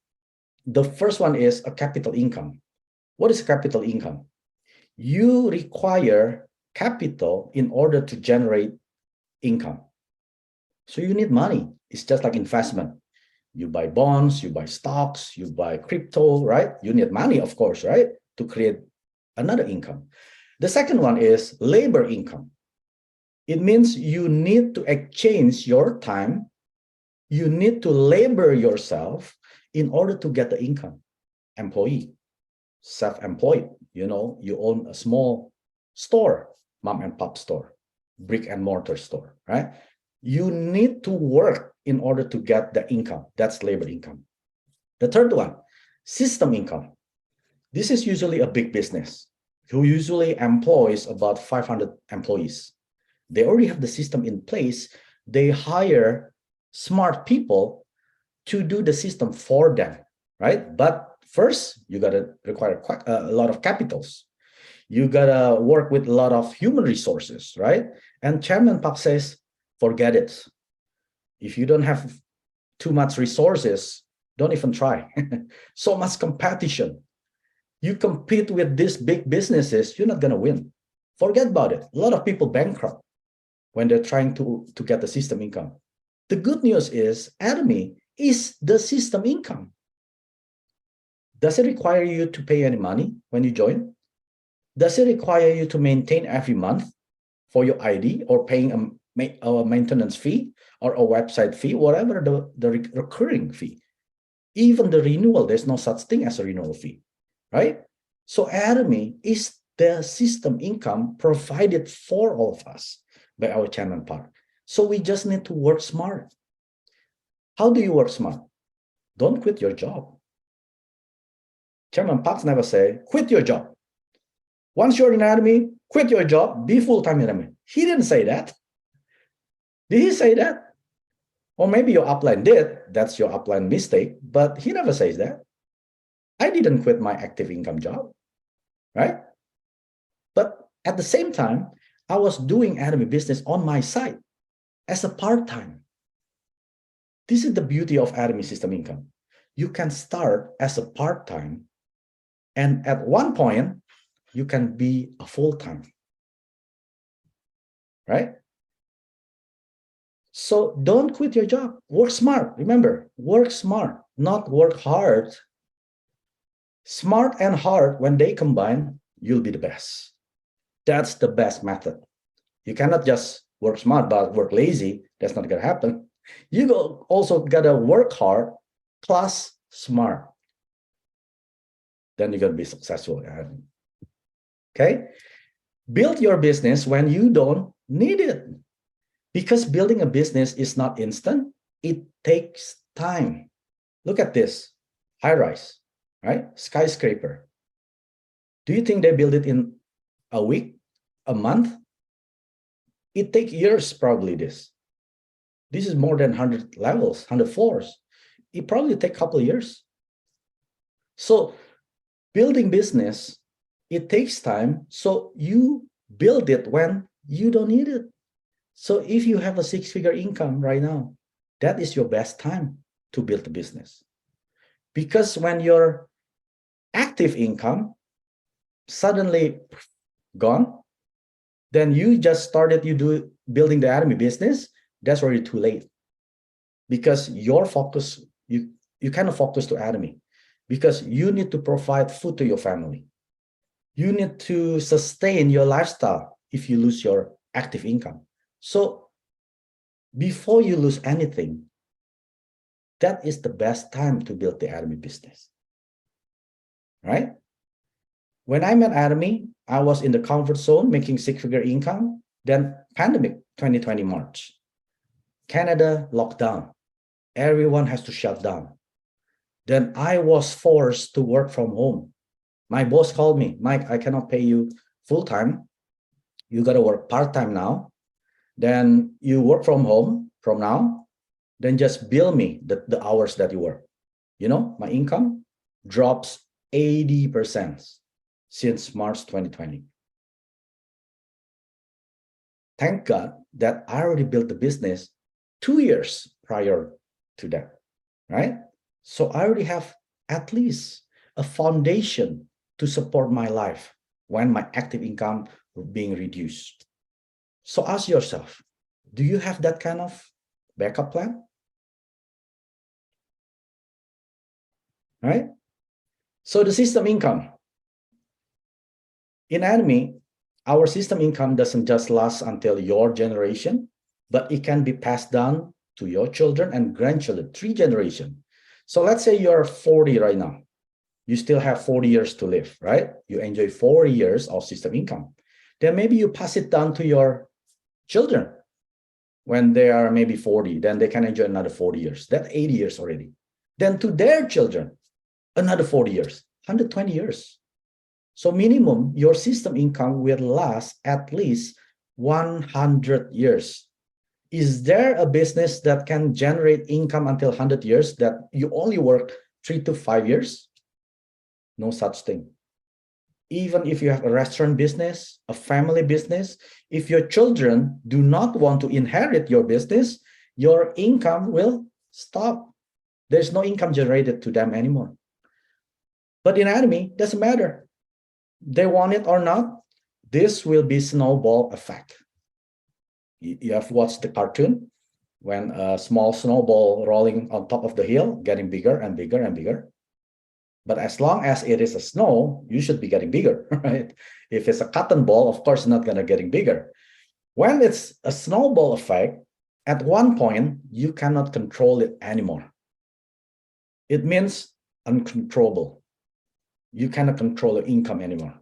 The first one is a capital income. What is capital income? You require capital in order to generate income. So you need money. It's just like investment. You buy bonds, you buy stocks, you buy crypto, right? You need money, of course, right? To create another income. The second one is labor income. It means you need to exchange your time. You need to labor yourself in order to get the income. Employee, self-employed, you own a small store, mom and pop store, brick and mortar store, right? You need to work in order to get the income. That's labor income. The third one, system income. This is usually a big business who usually employs about 500 employees. They already have the system in place. They hire smart people to do the system for them, right? But first, you got to require a lot of capitals. You got to work with a lot of human resources, right? And Chairman Park says, forget it. If you don't have too much resources, don't even try. So much competition. You compete with these big businesses, you're not going to win. Forget about it. A lot of people bankrupt when they're trying to get the system income. The good news is Atomy is the system income. Does it require you to pay any money when you join? Does it require you to maintain every month for your ID or paying a maintenance fee or a website fee, whatever the recurring fee? Even the renewal, there's no such thing as a renewal fee, right? So Atomy is the system income provided for all of us by our Chairman Park. So we just need to work smart. How do you work smart? Don't quit your job. Chairman Parks never say, quit your job. Once you're in Atomy, quit your job, be full-time in Atomy. He didn't say that. Did he say that? Or maybe your upline did. That's your upline mistake, but he never says that. I didn't quit my active income job, right? But at the same time, I was doing Atomy business on my side as a part-time. This is the beauty of Atomy system income. You can start as a part-time, and at one point, you can be a full-time, right? So don't quit your job. Work smart. Remember, work smart, not work hard. Smart and hard, when they combine, you'll be the best. That's the best method. You cannot just work smart but work lazy. That's not going to happen. You also got to work hard plus smart. Then you're going to be successful. Okay? Build your business when you don't need it. Because building a business is not instant. It takes time. Look at this. High-rise, right? Skyscraper. Do you think they build it in a week, a month? It takes years, probably this. This is more than 100 levels, 100 floors. It probably takes a couple of years. So building business, it takes time. So you build it when you don't need it. So if you have a six-figure income right now, that is your best time to build a business. Because when your active income suddenly gone, then you just started building the Atomy business, that's already too late. Because your focus, you cannot focus to Atomy, because you need to provide food to your family. You need to sustain your lifestyle if you lose your active income. So before you lose anything, that is the best time to build the Atomy business, right? When I met Atomy, I was in the comfort zone making six-figure income. Then pandemic 2020 March, Canada locked down. Everyone has to shut down. Then I was forced to work from home. My boss called me, Mike, I cannot pay you full-time. You got to work part-time now. Then you work from home from now. Then just bill me the hours that you work. You know, my income drops 80% since March 2020. Thank God that I already built the business 2 years prior to that, right? So I already have at least a foundation to support my life when my active income being reduced. So ask yourself, do you have that kind of backup plan? Right? So the system income. In Atomy, our system income doesn't just last until your generation, but it can be passed down to your children and grandchildren, 3 generations. So let's say you're 40 right now. You still have 40 years to live, right? You enjoy 4 years of system income. Then maybe you pass it down to your children when they are maybe 40, then they can enjoy another 40 years. That's 80 years already. Then to their children, another 40 years, 120 years. So minimum, your system income will last at least 100 years. Is there a business that can generate income until 100 years that you only work 3 to 5 years? No such thing. Even if you have a restaurant business, a family business, if your children do not want to inherit your business, your income will stop. There's no income generated to them anymore. But in Atomy, doesn't matter. They want it or not, this will be snowball effect. You have watched the cartoon when a small snowball rolling on top of the hill, getting bigger and bigger and bigger. But as long as it is a snow, you should be getting bigger, right? If it's a cotton ball, of course, it's not going to getting bigger. When it's a snowball effect, at one point, you cannot control it anymore. It means uncontrollable. You cannot control your income anymore.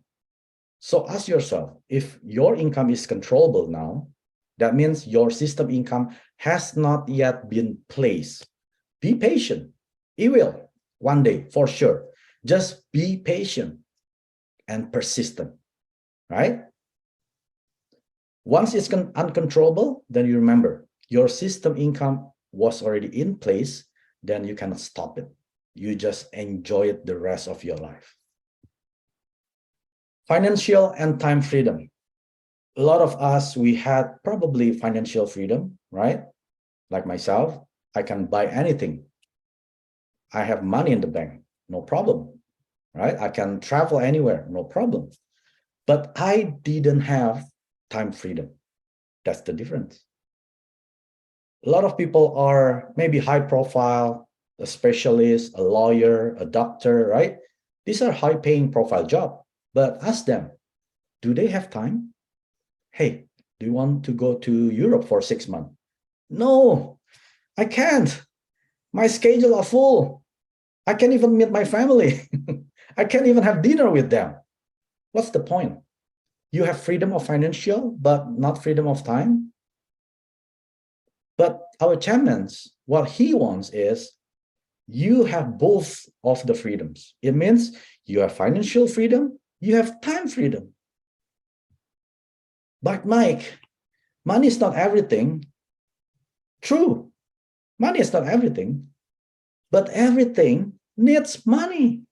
So ask yourself, if your income is controllable now, that means your system income has not yet been placed. Be patient. It will one day, for sure. Just be patient and persistent, right? Once it's uncontrollable, then you remember your system income was already in place, then you cannot stop it. You just enjoy it the rest of your life. Financial and time freedom. A lot of us, we had probably financial freedom, right? Like myself, I can buy anything. I have money in the bank, no problem, right? I can travel anywhere, no problem. But I didn't have time freedom. That's the difference. A lot of people are maybe high profile, a specialist, a lawyer, a doctor, right? These are high paying profile jobs. But ask them, do they have time? Hey, do you want to go to Europe for 6 months? No, I can't. My schedule are full. I can't even meet my family. I can't even have dinner with them. What's the point? You have freedom of financial, but not freedom of time. But our chairman, what he wants is you have both of the freedoms. It means you have financial freedom, you have time freedom. But Mike, money is not everything. True, money is not everything, but everything needs money.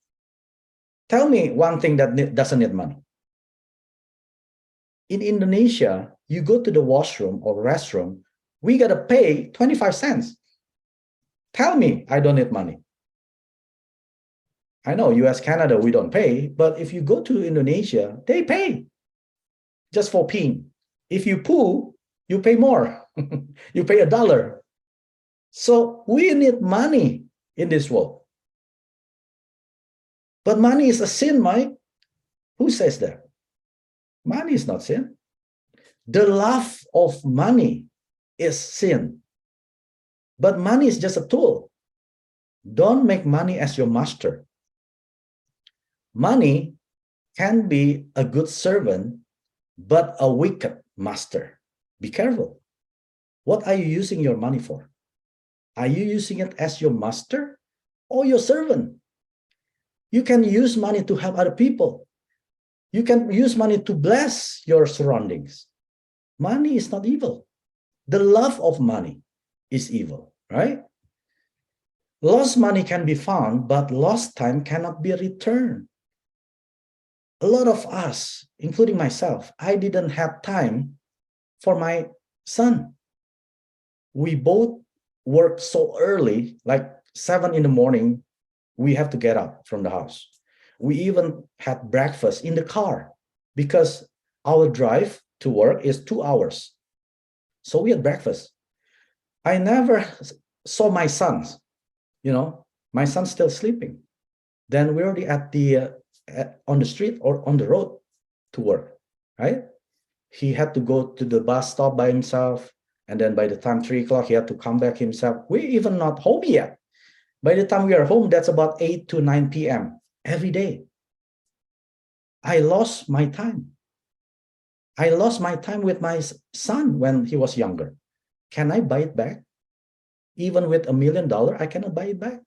Tell me one thing that doesn't need money. In Indonesia, you go to the washroom or restroom, we gotta pay 25 cents. Tell me I don't need money. I know US, Canada, we don't pay, but if you go to Indonesia, they pay just for peeing. If you poo, you pay more. You pay $1. So we need money in this world. But money is a sin, Mike. Who says that? Money is not sin. The love of money is sin. But money is just a tool. Don't make money as your master. Money can be a good servant, but a wicked master. Be careful. What are you using your money for? Are you using it as your master or your servant? You can use money to help other people. You can use money to bless your surroundings. Money is not evil. The love of money is evil, right? Lost money can be found, but lost time cannot be returned. A lot of us, including myself, I didn't have time for my son. We both work so early, like 7 in the morning, we have to get up from the house. We even had breakfast in the car because our drive to work is 2 hours. So we had breakfast. I never saw my sons, my son's still sleeping. Then we're already at the on the street or on the road to work, right? He had to go to the bus stop by himself. And then by the time 3 o'clock, he had to come back himself. We're even not home yet. By the time we are home, that's about 8 to 9 p.m. every day. I lost my time. I lost my time with my son when he was younger. Can I buy it back? Even with $1 million, I cannot buy it back.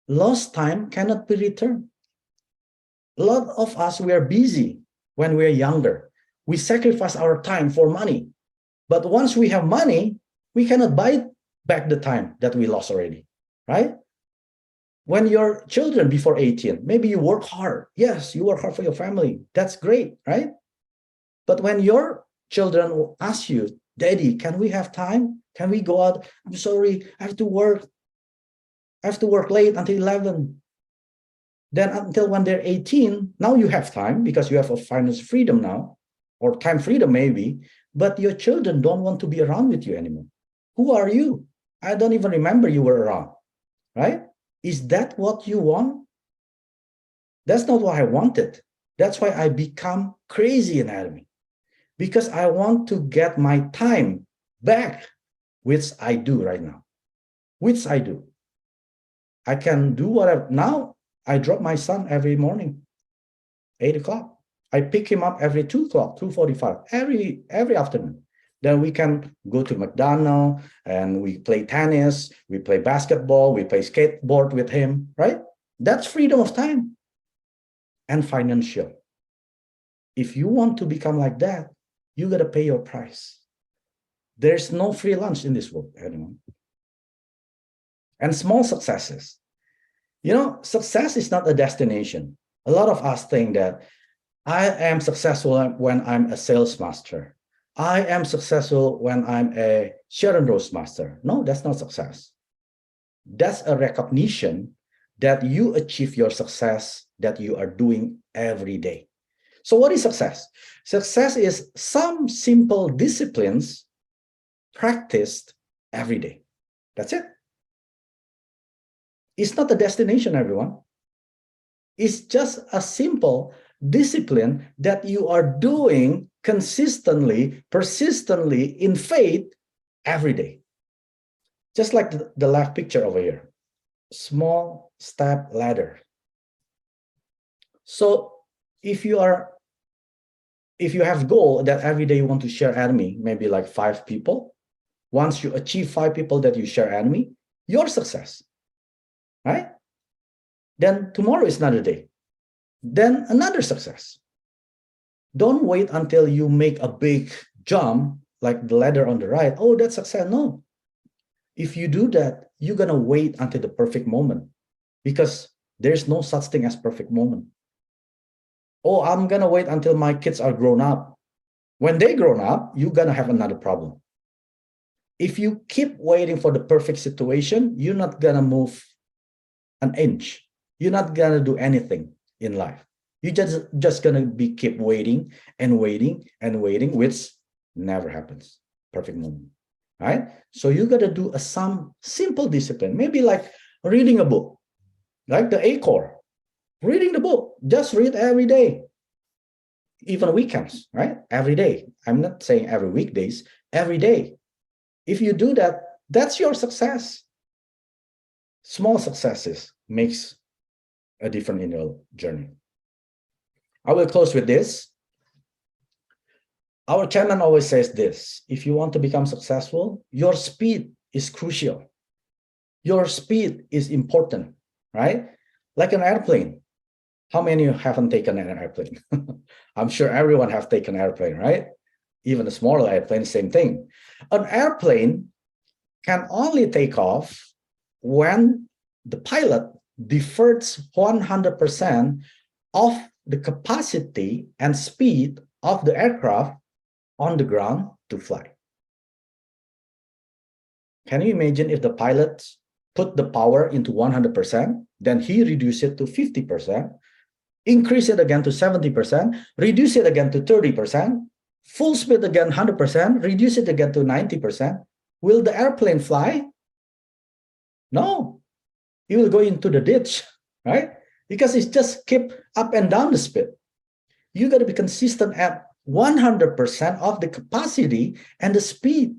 Lost time cannot be returned. A lot of us, we are busy when we are younger. We sacrifice our time for money. But once we have money, we cannot buy back the time that we lost already, right? When your children before 18, maybe you work hard. Yes, you work hard for your family. That's great, right? But when your children will ask you, Daddy, can we have time? Can we go out? I'm sorry, I have to work. I have to work late until 11. Then until when they're 18, now you have time because you have a financial freedom now, or time freedom maybe, but your children don't want to be around with you anymore. Who are you? I don't even remember you were around, right? Is that what you want? That's not what I wanted. That's why I become crazy in Atomy, because I want to get my time back, which I do right now, which I do. I can do whatever. Now I drop my son every morning, 8 o'clock. I pick him up every 2 o'clock, 2:45, every afternoon. Then we can go to McDonald's and we play tennis, we play basketball, we play skateboard with him, right? That's freedom of time and financial. If you want to become like that, you got to pay your price. There's no free lunch in this world, anyone. And small successes. You know, success is not a destination. A lot of us think that I am successful when I'm a sales master. I am successful when I'm a Sharon Rose master. No, that's not success. That's a recognition that you achieve your success that you are doing every day. So what is success? Success is some simple disciplines practiced every day. That's it. It's not a destination, everyone. It's just a simple discipline that you are doing consistently, persistently, in faith every day. Just like the left picture over here. Small step ladder. So if you have goal that every day you want to share Atomy, maybe like 5 people, once you achieve 5 people that you share Atomy, your success, right? Then tomorrow is another day. Then another success. Don't wait until you make a big jump like the ladder on the right. Oh, that's success. No. If you do that, you're going to wait until the perfect moment because there's no such thing as perfect moment. Oh, I'm going to wait until my kids are grown up. When they grown up, you're going to have another problem. If you keep waiting for the perfect situation, you're not going to move an inch. You're not going to do anything in life. You're just going to be keep waiting and waiting and waiting, which never happens. Perfect moment, right? So you got to do some simple discipline, maybe like reading a book, like the A core. Reading the book, just read every day, even weekends, right? Every day. I'm not saying every weekdays, every day. If you do that, that's your success. Small successes makes a difference in your journey. I will close with this. Our chairman always says this: if you want to become successful, your speed is crucial. Your speed is important, right? Like an airplane. How many haven't taken an airplane? I'm sure everyone have taken an airplane, right? Even a smaller airplane, same thing. An airplane can only take off when the pilot diverts 100% of the capacity and speed of the aircraft on the ground to fly. Can you imagine if the pilot put the power into 100%, then he reduced it to 50%, increase it again to 70%, reduce it again to 30%, full speed again 100%, reduce it again to 90%. Will the airplane fly? No, it will go into the ditch, right? Because it's just keep up and down the speed. You got to be consistent at 100% of the capacity and the speed.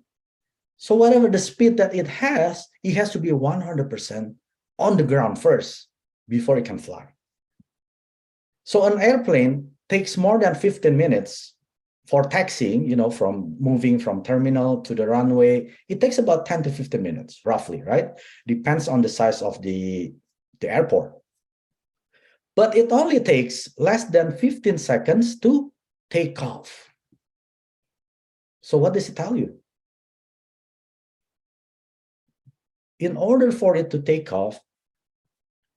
So whatever the speed that it has to be 100% on the ground first before it can fly. So an airplane takes more than 15 minutes for taxiing, from moving from terminal to the runway. It takes about 10 to 15 minutes, roughly, right? Depends on the size of the airport. But it only takes less than 15 seconds to take off. So what does it tell you? In order for it to take off,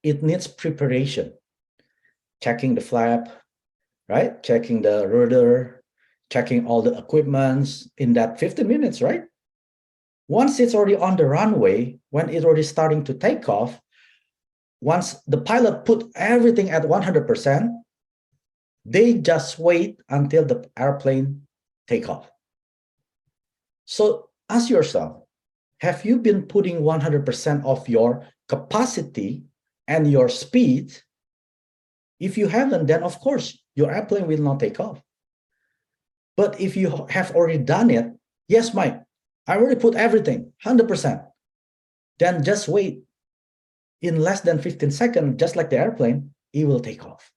it needs preparation. Checking the flap, right? Checking the rudder, checking all the equipments in that 15 minutes, right? Once it's already on the runway, when it's already starting to take off, once the pilot put everything at 100%, they just wait until the airplane take off. So ask yourself, have you been putting 100% of your capacity and your speed? If you haven't, then of course, your airplane will not take off. But if you have already done it, yes, Mike, I already put everything, 100%. Then just wait. in less than 15 seconds, just like the airplane, it will take off.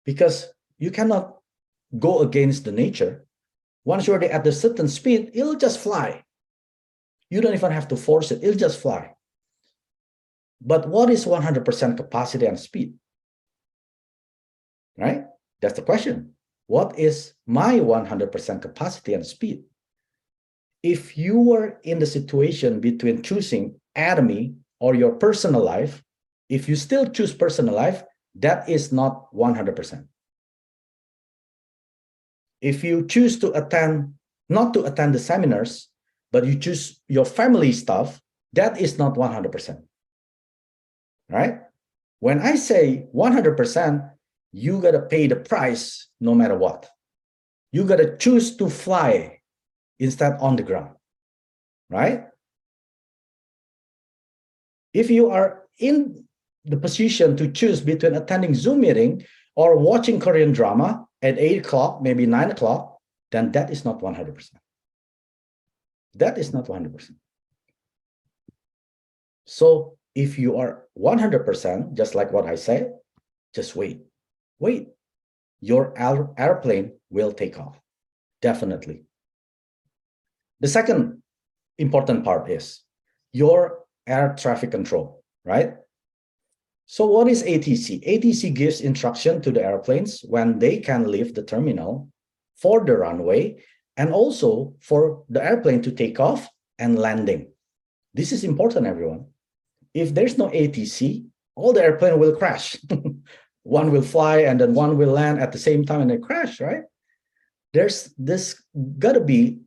Because you cannot go against the nature. Once you're at a certain speed, it'll just fly. You don't even have to force it, it'll just fly. But what is 100% capacity and speed? Right? That's the question. What is my 100% capacity and speed? If you were in the situation between choosing Atomy or your personal life, if you still choose personal life, that is not 100%. If you choose to attend, not to attend the seminars, but you choose your family stuff, that is not 100%. Right? When I say 100%, you got to pay the price no matter what. You got to choose to fly instead on the ground. Right? If you are in the position to choose between attending Zoom meeting or watching Korean drama at 8 o'clock, maybe 9 o'clock, then that is not 100%. That is not 100%. So if you are 100%, just like what I said, just wait. Wait. Your airplane will take off. Definitely. The second important part is your air traffic control, right? So what is ATC? ATC gives instruction to the airplanes when they can leave the terminal for the runway and also for the airplane to take off and landing. This is important, everyone. If there's no ATC, all the airplane will crash. One will fly and then one will land at the same time and they crash, right? There's got to be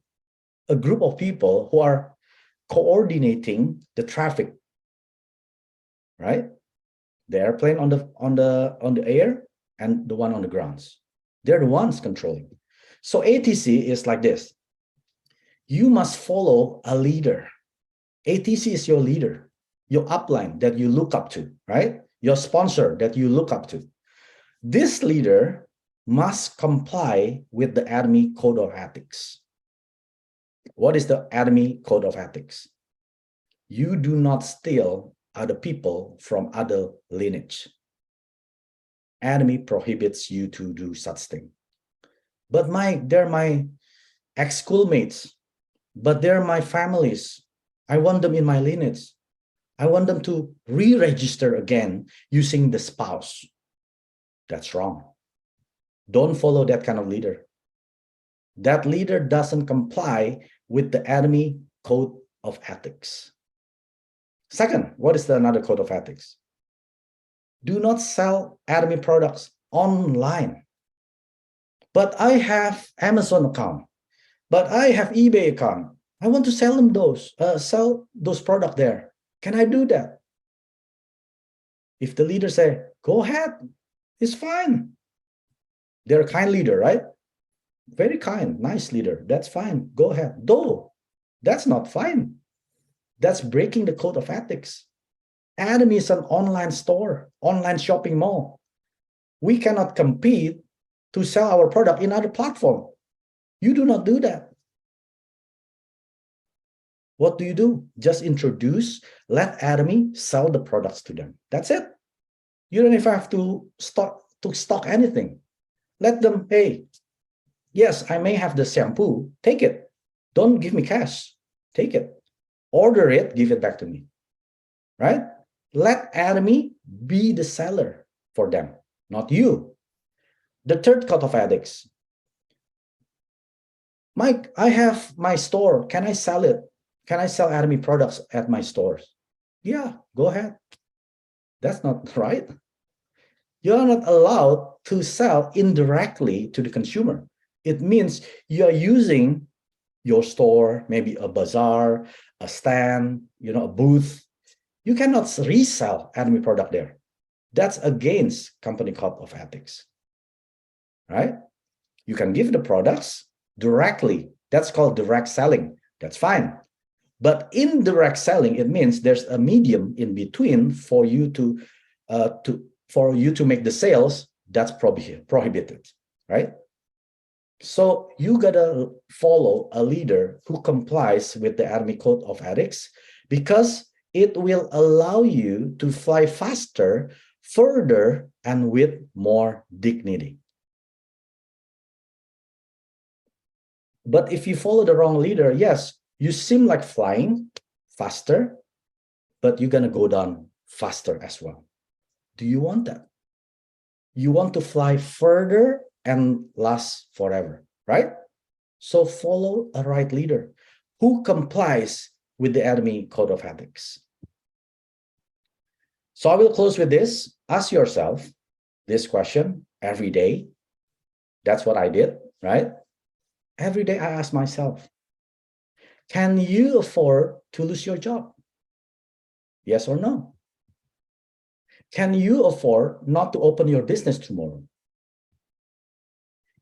a group of people who are coordinating the traffic, right? The airplane on the air and the one on the grounds. They're the ones controlling. So ATC is like this. You must follow a leader. ATC is your leader, your upline that you look up to, right? Your sponsor that you look up to. This leader must comply with the Atomy Code of Ethics. What is the Atomy Code of Ethics? You do not steal other people from other lineage. Atomy prohibits you to do such thing. But they're my ex-schoolmates, but they're my families. I want them in my lineage. I want them to re-register again using the spouse. That's wrong. Don't follow that kind of leader. That leader doesn't comply with the Atomy Code of Ethics. Second, what is another code of ethics? Do not sell Atomy products online. But I have Amazon account, but I have eBay account. I want to sell them sell those products there. Can I do that? If the leader say, go ahead, it's fine. They're a kind leader, right? Very kind, nice leader. That's fine. Go ahead. No, that's not fine. That's breaking the code of ethics. Atomy is an online store, online shopping mall. We cannot compete to sell our product in other platform. You do not do that. What do? Just introduce, let Atomy sell the products to them. That's it. You don't even have to stock anything. Let them, hey, yes, I may have the shampoo. Take it. Don't give me cash. Take it. Order it, give it back to me. Right? Let Atomy be the seller for them, not you. The third code of ethics. Mike, I have my store. Can I sell it? Can I sell Atomy products at my stores? Yeah, go ahead. That's not right. You're not allowed to sell indirectly to the consumer. It means you're using your store, maybe a bazaar, a stand, a booth. You cannot resell Atomy product there. That's against company code of ethics, right? You can give the products directly. That's called direct selling. That's fine. But indirect selling, it means there's a medium in between for you to make the sales. That's prohibited, right? So you gotta follow a leader who complies with the Atomy Code of Ethics, because it will allow you to fly faster, further, and with more dignity. But if you follow the wrong leader, yes, you seem like flying faster, but you're going to go down faster as well. Do you want that? You want to fly further and last forever, right? So follow a right leader who complies with the Atomy Code of Ethics. So I will close with this. Ask yourself this question every day. That's what I did, right? Every day I ask myself, can you afford to lose your job? Yes or no? Can you afford not to open your business tomorrow?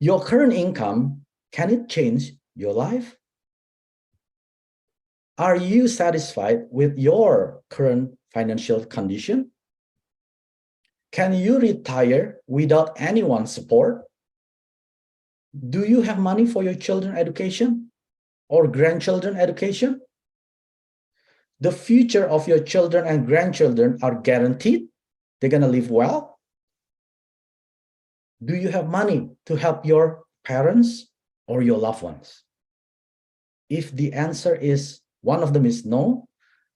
Your current income, can it change your life? Are you satisfied with your current financial condition? Can you retire without anyone's support? Do you have money for your children's education or grandchildren education? The future of your children and grandchildren are guaranteed. They're going to live well. Do you have money to help your parents or your loved ones? If the answer is one of them is no,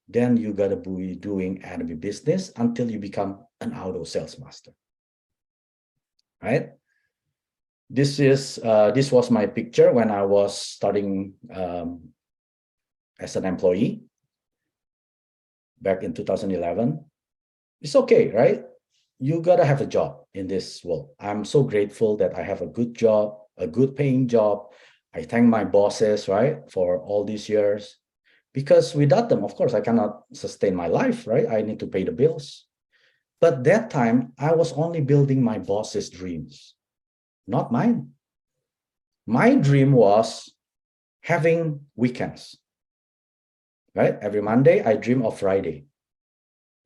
then you got to be doing Atomy business until you become an auto sales master, right? This was my picture when I was starting as an employee back in 2011. It's okay, right? You got to have a job in this world. I'm so grateful that I have a good job, a good paying job. I thank my bosses, right, for all these years. Because without them, of course, I cannot sustain my life, right? I need to pay the bills. But that time, I was only building my boss's dreams, not mine. My dream was having weekends, right? Every Monday, I dream of Friday.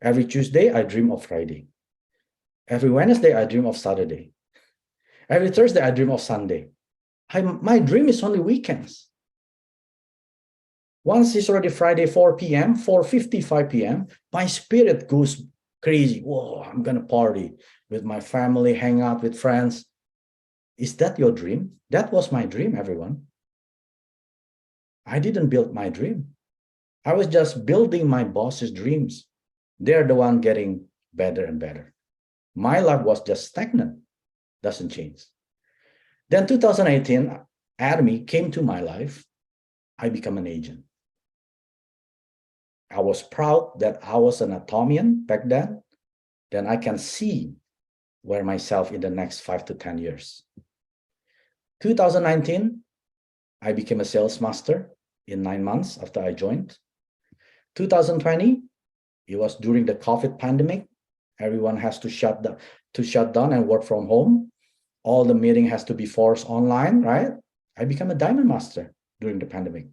Every Tuesday, I dream of Friday. Every Wednesday, I dream of Saturday. Every Thursday, I dream of Sunday. My dream is only weekends. Once it's already Friday, 4 p.m., 4:55 p.m., my spirit goes crazy. Whoa, I'm going to party with my family, hang out with friends. Is that your dream? That was my dream, everyone. I didn't build my dream. I was just building my boss's dreams. They're the one getting better and better. My life was just stagnant, doesn't change. Then 2018, Atomy came to my life. I became an agent. I was proud that I was an Atomian back then. Then I can see where myself in the next 5 to 10 years. 2019, I became a sales master in 9 months after I joined. 2020, it was during the COVID pandemic. Everyone has to shut down and work from home. All the meeting has to be forced online, right? I became a diamond master during the pandemic.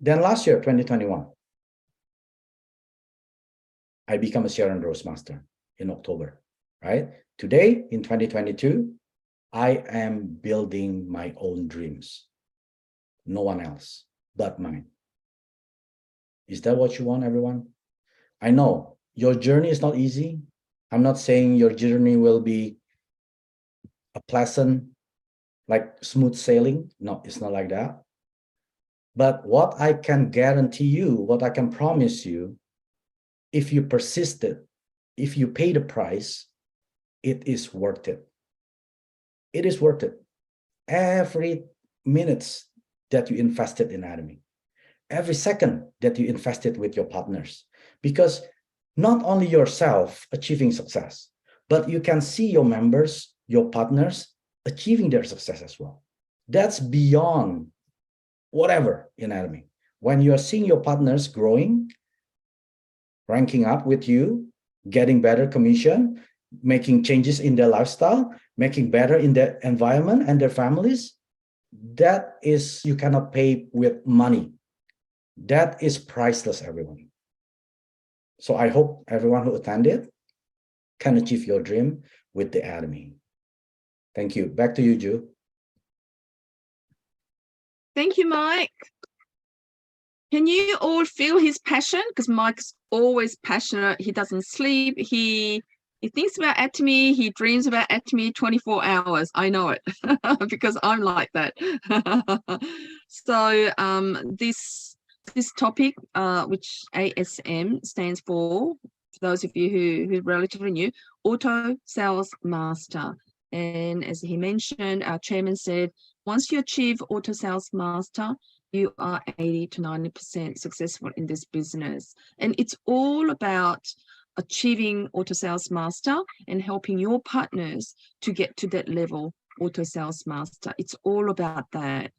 Then last year, 2021, I became a Sharon Rose master in October, right? Today, in 2022, I am building my own dreams. No one else but mine. Is that what you want, everyone? I know your journey is not easy. I'm not saying your journey will be a pleasant, like smooth sailing. No, it's not like that. But what I can guarantee you, what I can promise you, if you persisted, if you pay the price, it is worth it. It is worth it. Every minute that you invested in Atomy, every second that you invested with your partners, because not only yourself achieving success, but you can see your members, your partners achieving their success as well. That's beyond whatever in Atomy. When you are seeing your partners growing, ranking up with you, getting better commission, making changes in their lifestyle, making better in their environment and their families, that is, you cannot pay with money. That is priceless, everyone. So I hope everyone who attended can achieve your dream with the Atomy. Thank you. Back to you, Ju. Thank you, Mike. Can you all feel his passion? Because Mike's always passionate. He doesn't sleep. He thinks about Atomy. He dreams about Atomy 24 hours. I know it because I'm like that. So this topic, which ASM stands for those of you who are relatively new, Auto Sales Master. And as he mentioned, our chairman said, once you achieve Auto Sales Master, you are 80 to 90% successful in this business. And it's all about achieving Auto Sales Master and helping your partners to get to that level, Auto Sales Master. It's all about that.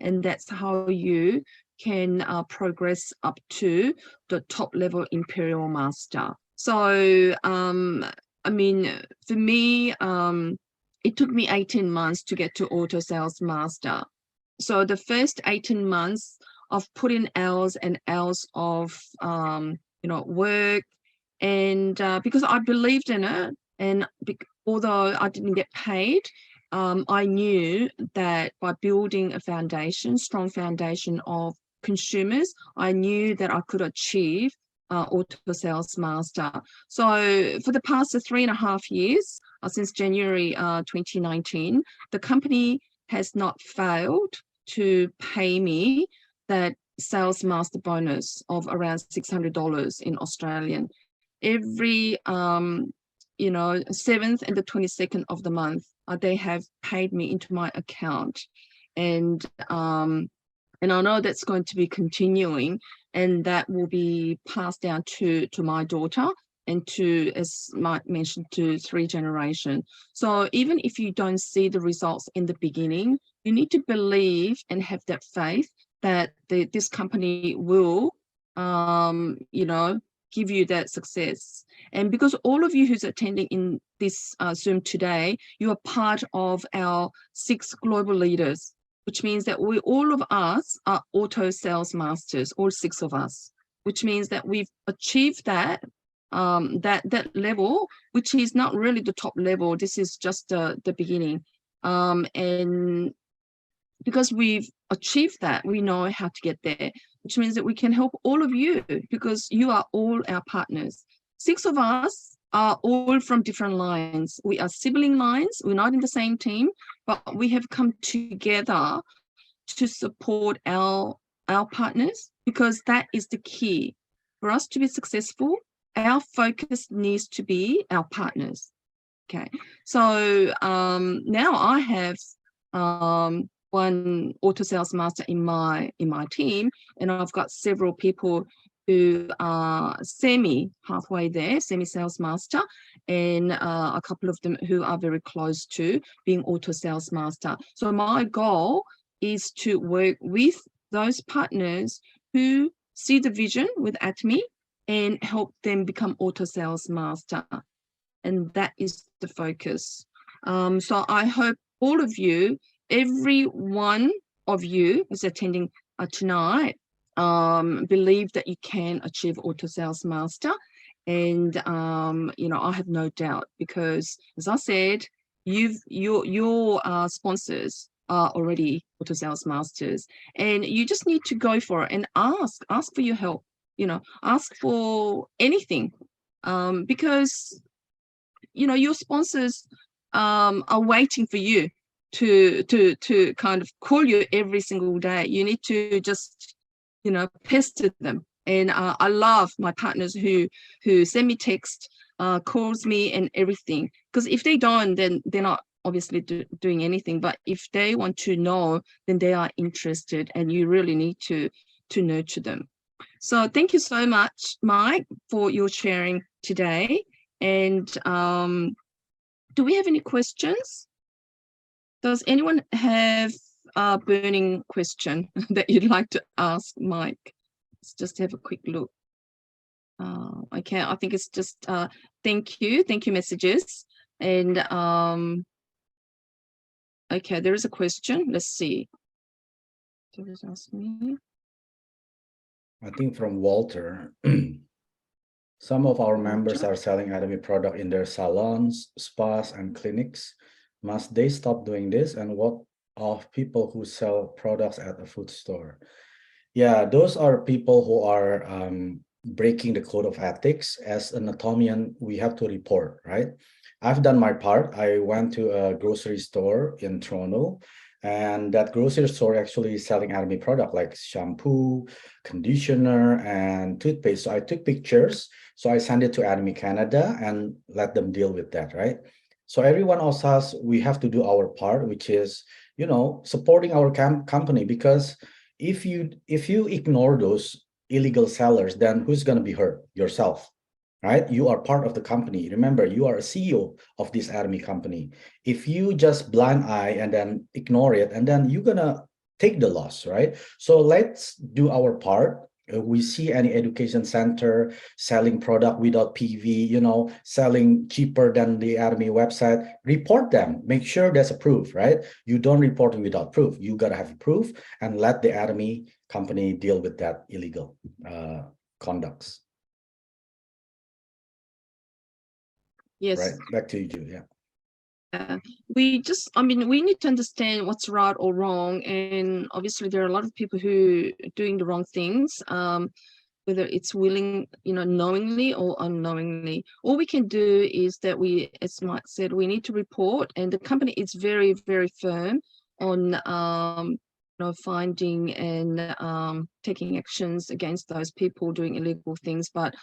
And that's how you can progress up to the top level Imperial Master. So, I mean, for me, it took me 18 months to get to Auto Sales Master. So the first 18 months of putting hours and hours of, work, and because I believed in it, and although I didn't get paid, I knew that by building a foundation, strong foundation of consumers, I knew that I could achieve Auto Sales Master. So for the past 3.5 years, since January 2019, the company has not failed to pay me that Sales Master bonus of around $600 in Australian. Every 7th and the 22nd of the month, they have paid me into my account, and I know that's going to be continuing, and that will be passed down to my daughter and to, as Mike mentioned, to 3 generations. So even if you don't see the results in the beginning, you need to believe and have that faith that this company will, give you that success. And because all of you who's attending in this Zoom today, you are part of our 6 global leaders, which means that all of us are Auto Sales Masters, all 6 of us, which means that we've achieved that level, which is not really the top level. This is just the beginning. And because we've achieved that, we know how to get there, which means that we can help all of you because you are all our partners. 6 of us are all from different lines. We are sibling lines. We're not in the same team, but we have come together to support our partners, because that is the key. For us to be successful, our focus needs to be our partners. Okay, so now I have one Auto Sales Master in my team, and I've got several people who are halfway there, semi-sales master, and a couple of them who are very close to being Auto Sales Master. So my goal is to work with those partners who see the vision with Atomy and help them become Auto Sales Master. And that is the focus. So I hope all of you, every one of you who's attending tonight, believe that you can achieve Auto Sales Master. And, I have no doubt, because as I said, your sponsors are already Auto Sales Masters, and you just need to go for it and ask for your help, ask for anything, because, your sponsors are waiting for you to kind of call you every single day. You need to just, pester them. And I love my partners who send me text, calls me and everything, because if they don't, then they're not obviously doing anything. But if they want to know, then they are interested, and you really need to nurture them. So thank you so much, Mike, for your sharing today. And do we have any questions? Does anyone have a burning question that you'd like to ask Mike? Let's just have a quick look. Okay, I think it's just thank you messages. And okay, there is a question. Let's see. Ask me. I think from Walter. Some of our members are selling Atomy product in their salons, spas, and clinics. Must they stop doing this? And what of people who sell products at a food store? Yeah, those are people who are breaking the code of ethics. As an Atomian, we have to report, right? I've done my part. I went to a grocery store in Toronto, and that grocery store actually is selling Atomy product like shampoo, conditioner, and toothpaste. So I took pictures. So I sent it to Atomy Canada and let them deal with that, right? So every one of us, we have to do our part, which is, supporting our company, because if you ignore those illegal sellers, then who's going to be hurt? Yourself, right? You are part of the company. Remember, you are a CEO of this Atomy company. If you just blind eye and then ignore it, and then you're going to take the loss, right? So let's do our part. We see any education center selling product without PV, selling cheaper than the Atomy website, report them. Make sure there's a proof, right? You don't report it without proof. You got to have proof and let the Atomy company deal with that illegal conducts. Yes. Right. Back to you, Ju. Yeah. We need to understand what's right or wrong, and obviously there are a lot of people who are doing the wrong things, whether it's willing, knowingly or unknowingly. All we can do is that as Mike said, we need to report, and the company is very, very firm on finding and taking actions against those people doing illegal things. But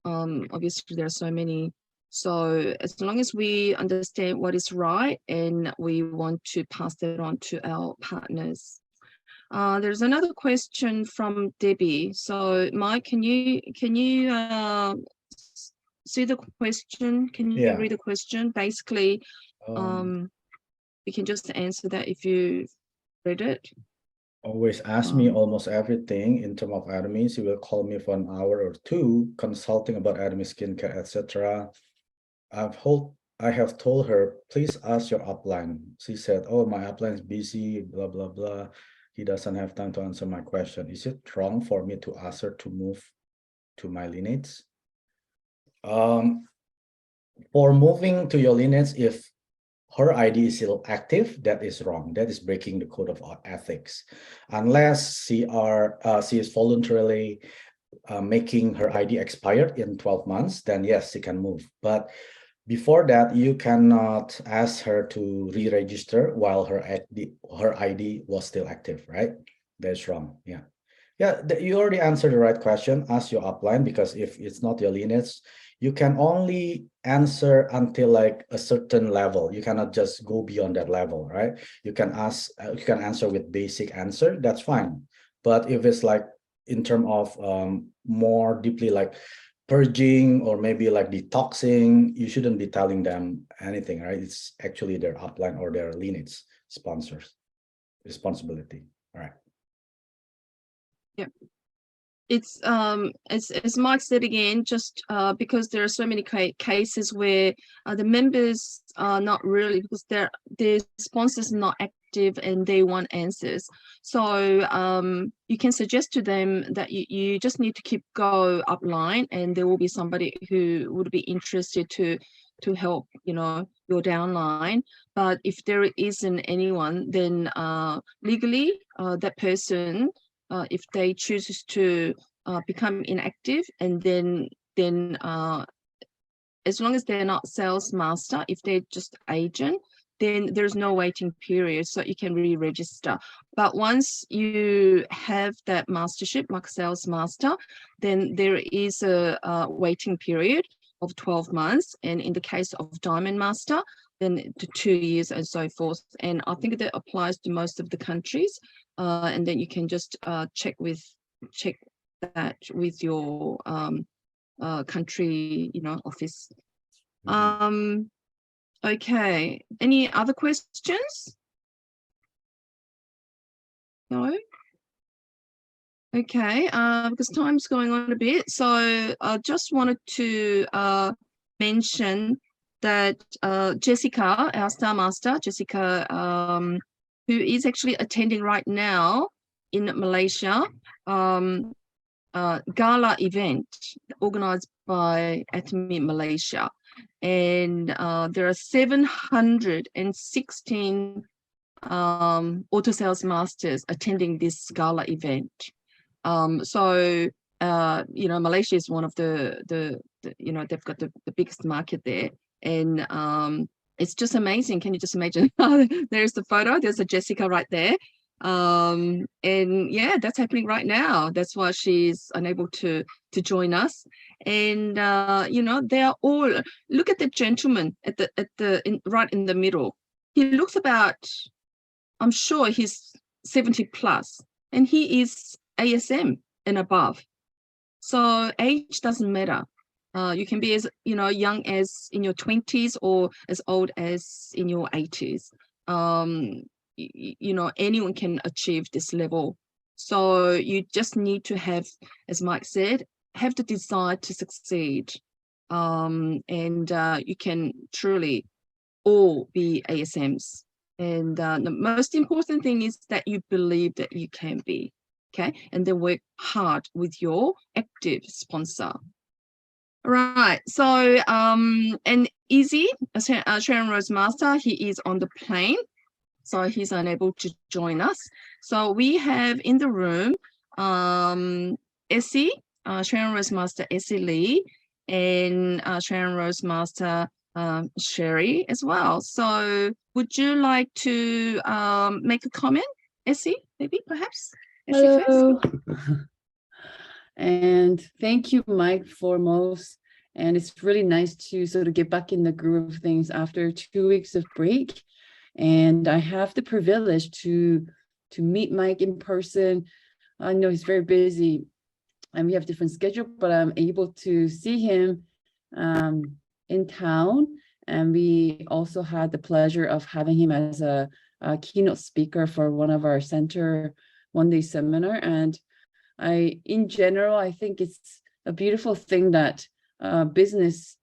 obviously there are so many. So as long as we understand what is right and we want to pass that on to our partners. There's another question from Debbie. So Mike, can you see the question? Can you read the question? Basically, you can just answer that if you read it. Always ask me almost everything in terms of Atomy. She will call me for an hour or two, consulting about Atomy skincare, etc. I have told her, please ask your upline. She said, oh, my upline is busy, blah, blah, blah. He doesn't have time to answer my question. Is it wrong for me to ask her to move to my lineage? For moving to your lineage, if her ID is still active, that is wrong. That is breaking the code of ethics. Unless she is voluntarily making her ID expired in 12 months, then yes, she can move. But before that, you cannot ask her to re-register while her ID was still active, right? That's wrong. Yeah. You already answered the right question. Ask your upline, because if it's not your lineage, you can only answer until like a certain level. You cannot just go beyond that level, right? You can answer with basic answer. That's fine. But if it's like in terms of more deeply, like purging or maybe like detoxing, you shouldn't be telling them anything, right? It's actually their upline or their lineage sponsors' responsibility. All right. Yeah. It's as Mike said again, just because there are so many cases where the members are not really, because their sponsors are not active and they want answers. So you can suggest to them that you just need to go upline, and there will be somebody who would be interested to help your downline. But if there isn't anyone, then legally that person, if they choose to become inactive, and then as long as they're not sales master, if they're just agent, then there's no waiting period, so you can re-register. But once you have that mastership, like sales master, then there is a waiting period of 12 months. And in the case of diamond master, then to 2 years and so forth. And I think that applies to most of the countries. And then you can just check that with your country, office. Okay. Any other questions? No. Okay. Because time's going on a bit, so I just wanted to mention that Jessica, our Star Master, Jessica, who is actually attending right now in Malaysia, gala event organized by Atomy Malaysia. And there are 716 auto sales masters attending this gala event. So Malaysia is one of the they've got the biggest market there, and it's just amazing. Can you just imagine? There's the photo. There's a Jessica right there. And yeah, that's happening right now. That's why she's unable to join us. And they are all, look at the gentleman right in the middle. He looks about, I'm sure he's 70 plus, and he is ASM and above. So age doesn't matter. You can be as young as in your 20s or as old as in your 80s. Anyone can achieve this level. So you just need to have, as Mike said, have the desire to succeed. And you can truly all be ASMs. And the most important thing is that you believe that you can be, okay? And then work hard with your active sponsor. Right, so and Izzy, Sharon Rose Master, he is on the plane, so he's unable to join us. So we have in the room Essie, Sharon Rose Master Essie Lee, and Sharon Rose Master Sherry as well. So would you like to make a comment, Essie, maybe perhaps? Essie Hello. first. And thank you, Mike, foremost. And it's really nice to sort of get back in the groove of things after 2 weeks of break. And I have the privilege to meet Mike in person. I know he's very busy and we have different schedule, but I'm able to see him in town. And we also had the pleasure of having him as a keynote speaker for one of our center one-day seminar. And in general, I think it's a beautiful thing that business,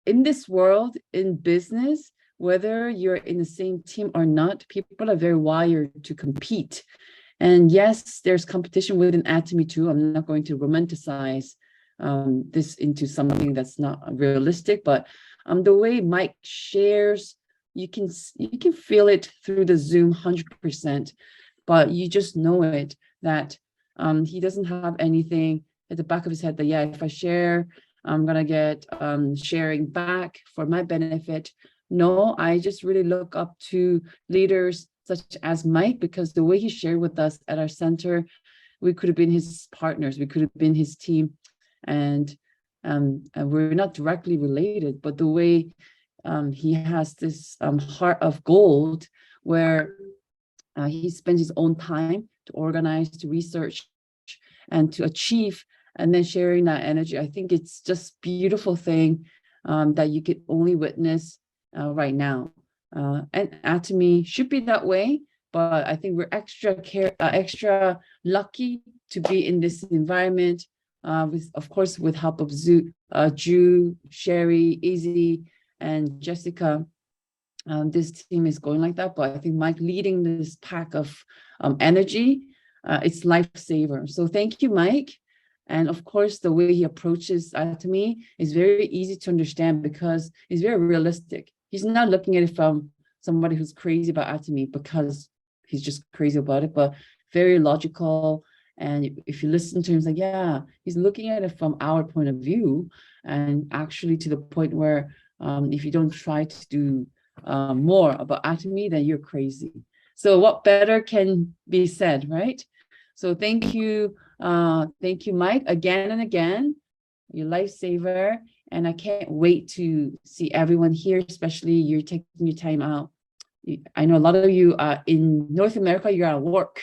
in this world, in business, whether you're in the same team or not, people are very wired to compete. And yes, there's competition within Atomy too. I'm not going to romanticize this into something that's not realistic, but the way Mike shares, you can feel it through the Zoom 100%, but you just know it that he doesn't have anything at the back of his head that, yeah, if I share, I'm gonna get sharing back for my benefit. No, I just really look up to leaders such as Mike, because the way he shared with us at our center, we could have been his partners, we could have been his team, and we're not directly related, but the way he has this heart of gold where he spends his own time to organize, to research, and to achieve, and then sharing that energy. I think it's just beautiful thing that you could only witness right now. And Atomy should be that way, but I think we're extra lucky to be in this environment, with, of course, with help of Ju, Sherry, Izzy, and Jessica. This team is going like that, but I think Mike leading this pack of energy, it's lifesaver. So thank you, Mike. And of course, the way he approaches Atomy is very easy to understand because he's very realistic. He's not looking at it from somebody who's crazy about Atomy because he's just crazy about it, but very logical. And if you listen to him, he's like, yeah, he's looking at it from our point of view, and actually to the point where if you don't try to do more about Atomy, then you're crazy. So what better can be said, right? So thank you, Mike, again and again, your lifesaver. And I can't wait to see everyone here, especially you're taking your time out. I know a lot of you are in North America, you're at work.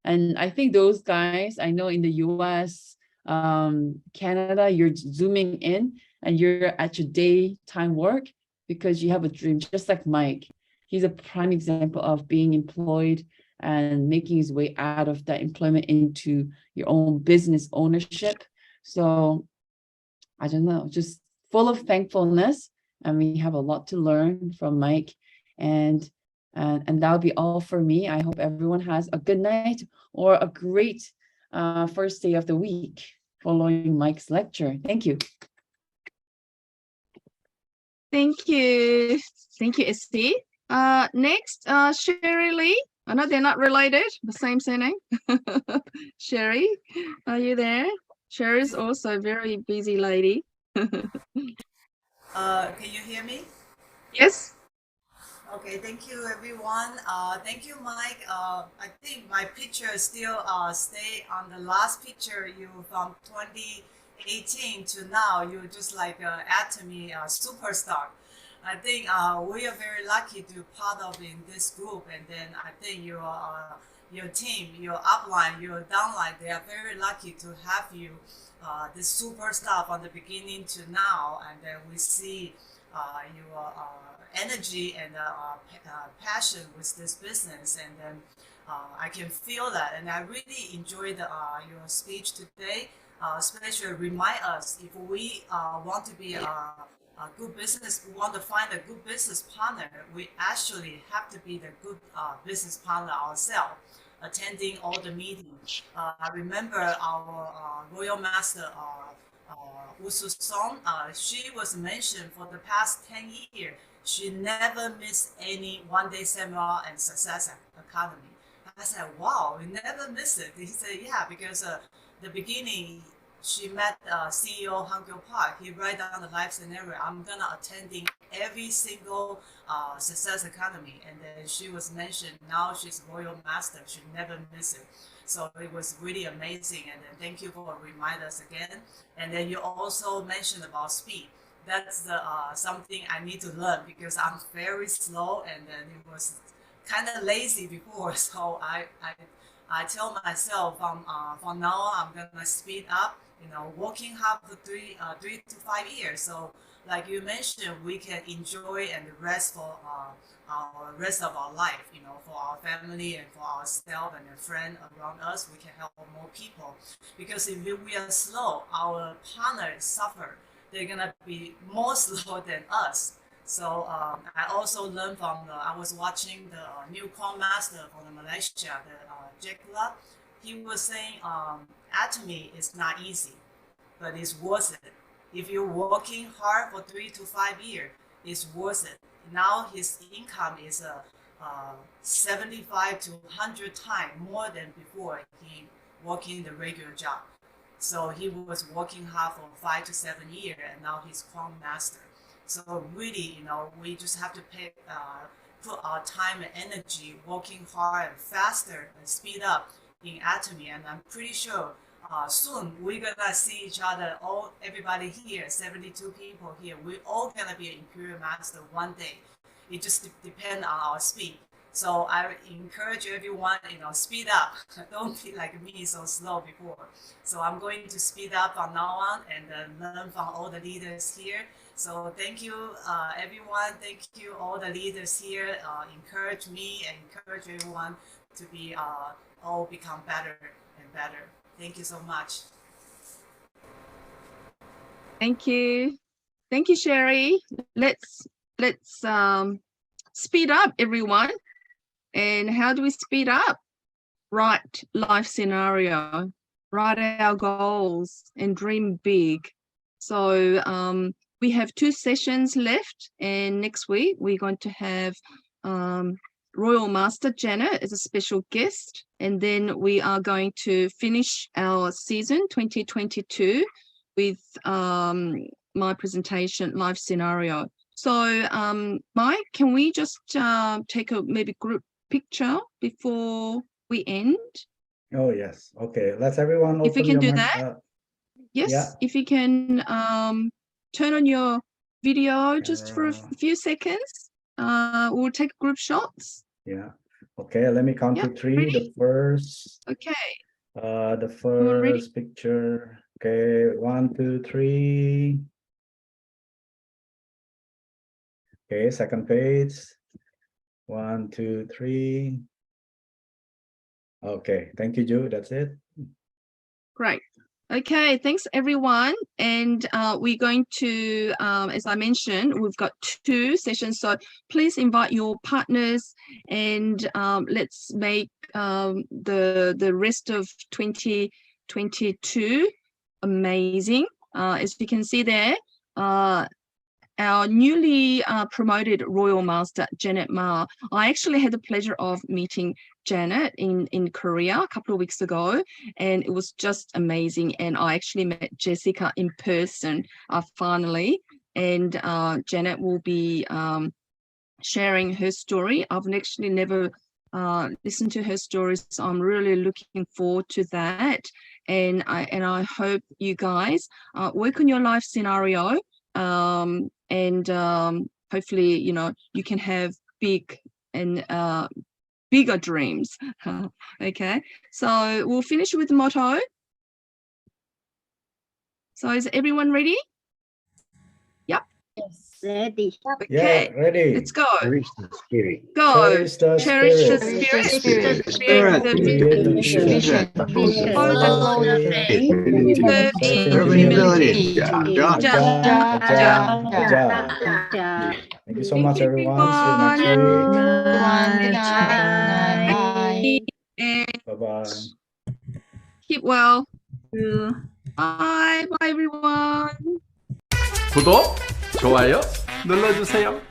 And I think those guys, I know in the US, Canada, you're zooming in and you're at your daytime work because you have a dream, just like Mike. He's a prime example of being employed and making his way out of that employment into your own business ownership. So I don't know, just full of thankfulness. And we have a lot to learn from Mike. And that'll be all for me. I hope everyone has a good night or a great first day of the week following Mike's lecture. Thank you. Thank you. Thank you, Esty. Next, Sherry Lee. I know they're not related, the same surname. Sherry, are you there? Sherry's also a very busy lady. Can you hear me? Yes. Okay, thank you everyone. Thank you, Mike. I think my picture still stay on the last picture you from 2018 to now. You're just like Atomy superstar. I think we are very lucky to be part of in this group, and then I think your team, your upline, your downline, they are very lucky to have you, this superstar from the beginning to now, and then we see your energy and passion with this business, and then I can feel that, and I really enjoyed your speech today. Especially remind us if we want to be a good business, we want to find a good business partner, we actually have to be the good business partner ourselves, attending all the meetings. I remember our Royal Master Usu Song, she was mentioned for the past 10 years. She never missed any one-day seminar and Success Academy. I said, wow, we never miss it. He said, yeah, because the beginning, she met CEO Hangyo Park. He write down the life scenario. I'm gonna attending every single Success Academy, and then she was mentioned. Now she's Royal Master. She never miss it. So it was really amazing. And then thank you for reminding us again. And then you also mentioned about speed. That's the something I need to learn because I'm very slow, and then it was kind of lazy before. So I tell myself from now on, I'm gonna speed up. You know, working hard for 3 to 5 years. So, like you mentioned, we can enjoy and rest for our rest of our life. You know, for our family and for ourselves and a friend around us, we can help more people. Because if we are slow, our partners suffer. They're gonna be more slow than us. So I also learned from I was watching the new Quant Master from Malaysia, the Jack Love. He was saying Atomy is not easy, but it's worth it. If you're working hard for 3 to 5 years, it's worth it. Now his income is 75 to 100 times more than before he working the regular job. So he was working hard for 5 to 7 years, and now he's Quant Master. So really, you know, we just have to put our time and energy working hard and faster and speed up in Atomy, and I'm pretty sure soon we're gonna see each other. Everybody here, 72 people here, we're all gonna be an Imperial Master one day. It just depends on our speed. So I encourage everyone, you know, speed up. Don't be like me, so slow before. So I'm going to speed up from now on and learn from all the leaders here. So thank you, everyone. Thank you, all the leaders here. Encourage me and encourage everyone to be all become better and better. Thank you so much. Thank you. Thank you, Sherry. Let's speed up, everyone. And how do we speed up? Write life scenario, write our goals and dream big. So we have 2 sessions left, and next week we're going to have Royal Master Janet as a special guest, and then we are going to finish our season 2022 with my presentation, life scenario. So Mike, can we just take a maybe group picture before we end? Oh yes. Okay. Let's everyone if we open can your do mic. that. Yes. Yeah. If you can turn on your video just for a few seconds. We'll take group shots. Yeah. Okay. Let me count to 3. Ready? The first. Okay. The first picture. Okay. 1, 2, 3. Okay. Second page. 1, 2, 3. Okay. Thank you, Ju. That's it. Great. Okay, thanks everyone. And we're going to, as I mentioned, we've got 2 sessions. So please invite your partners, and let's make the rest of 2022 amazing. As you can see there, our newly promoted Royal Master, Janet Ma. I actually had the pleasure of meeting Janet in Korea a couple of weeks ago, and it was just amazing. And I actually met Jessica in person finally, and Janet will be sharing her story. I've actually never listened to her stories, so I'm really looking forward to that. And I hope you guys work on your life scenario, and hopefully, you know, you can have big and bigger dreams. Okay, so we'll finish with the motto. So is everyone ready? Yep. Yes. Ready. Okay, Yeah, ready. let's go. Cherish the spirit. Go. Cherish the Cherish the spirit. spirit. Spirit. Create the Create the vision. vision. Follow the Follow the faith. faith. Serve in Serve in humility. humility. Ja, Aja, aja. Thank you so much, everyone. See you next week. And Bye-bye. keep well. Bye. Bye, everyone. 구독, 좋아요 눌러주세요.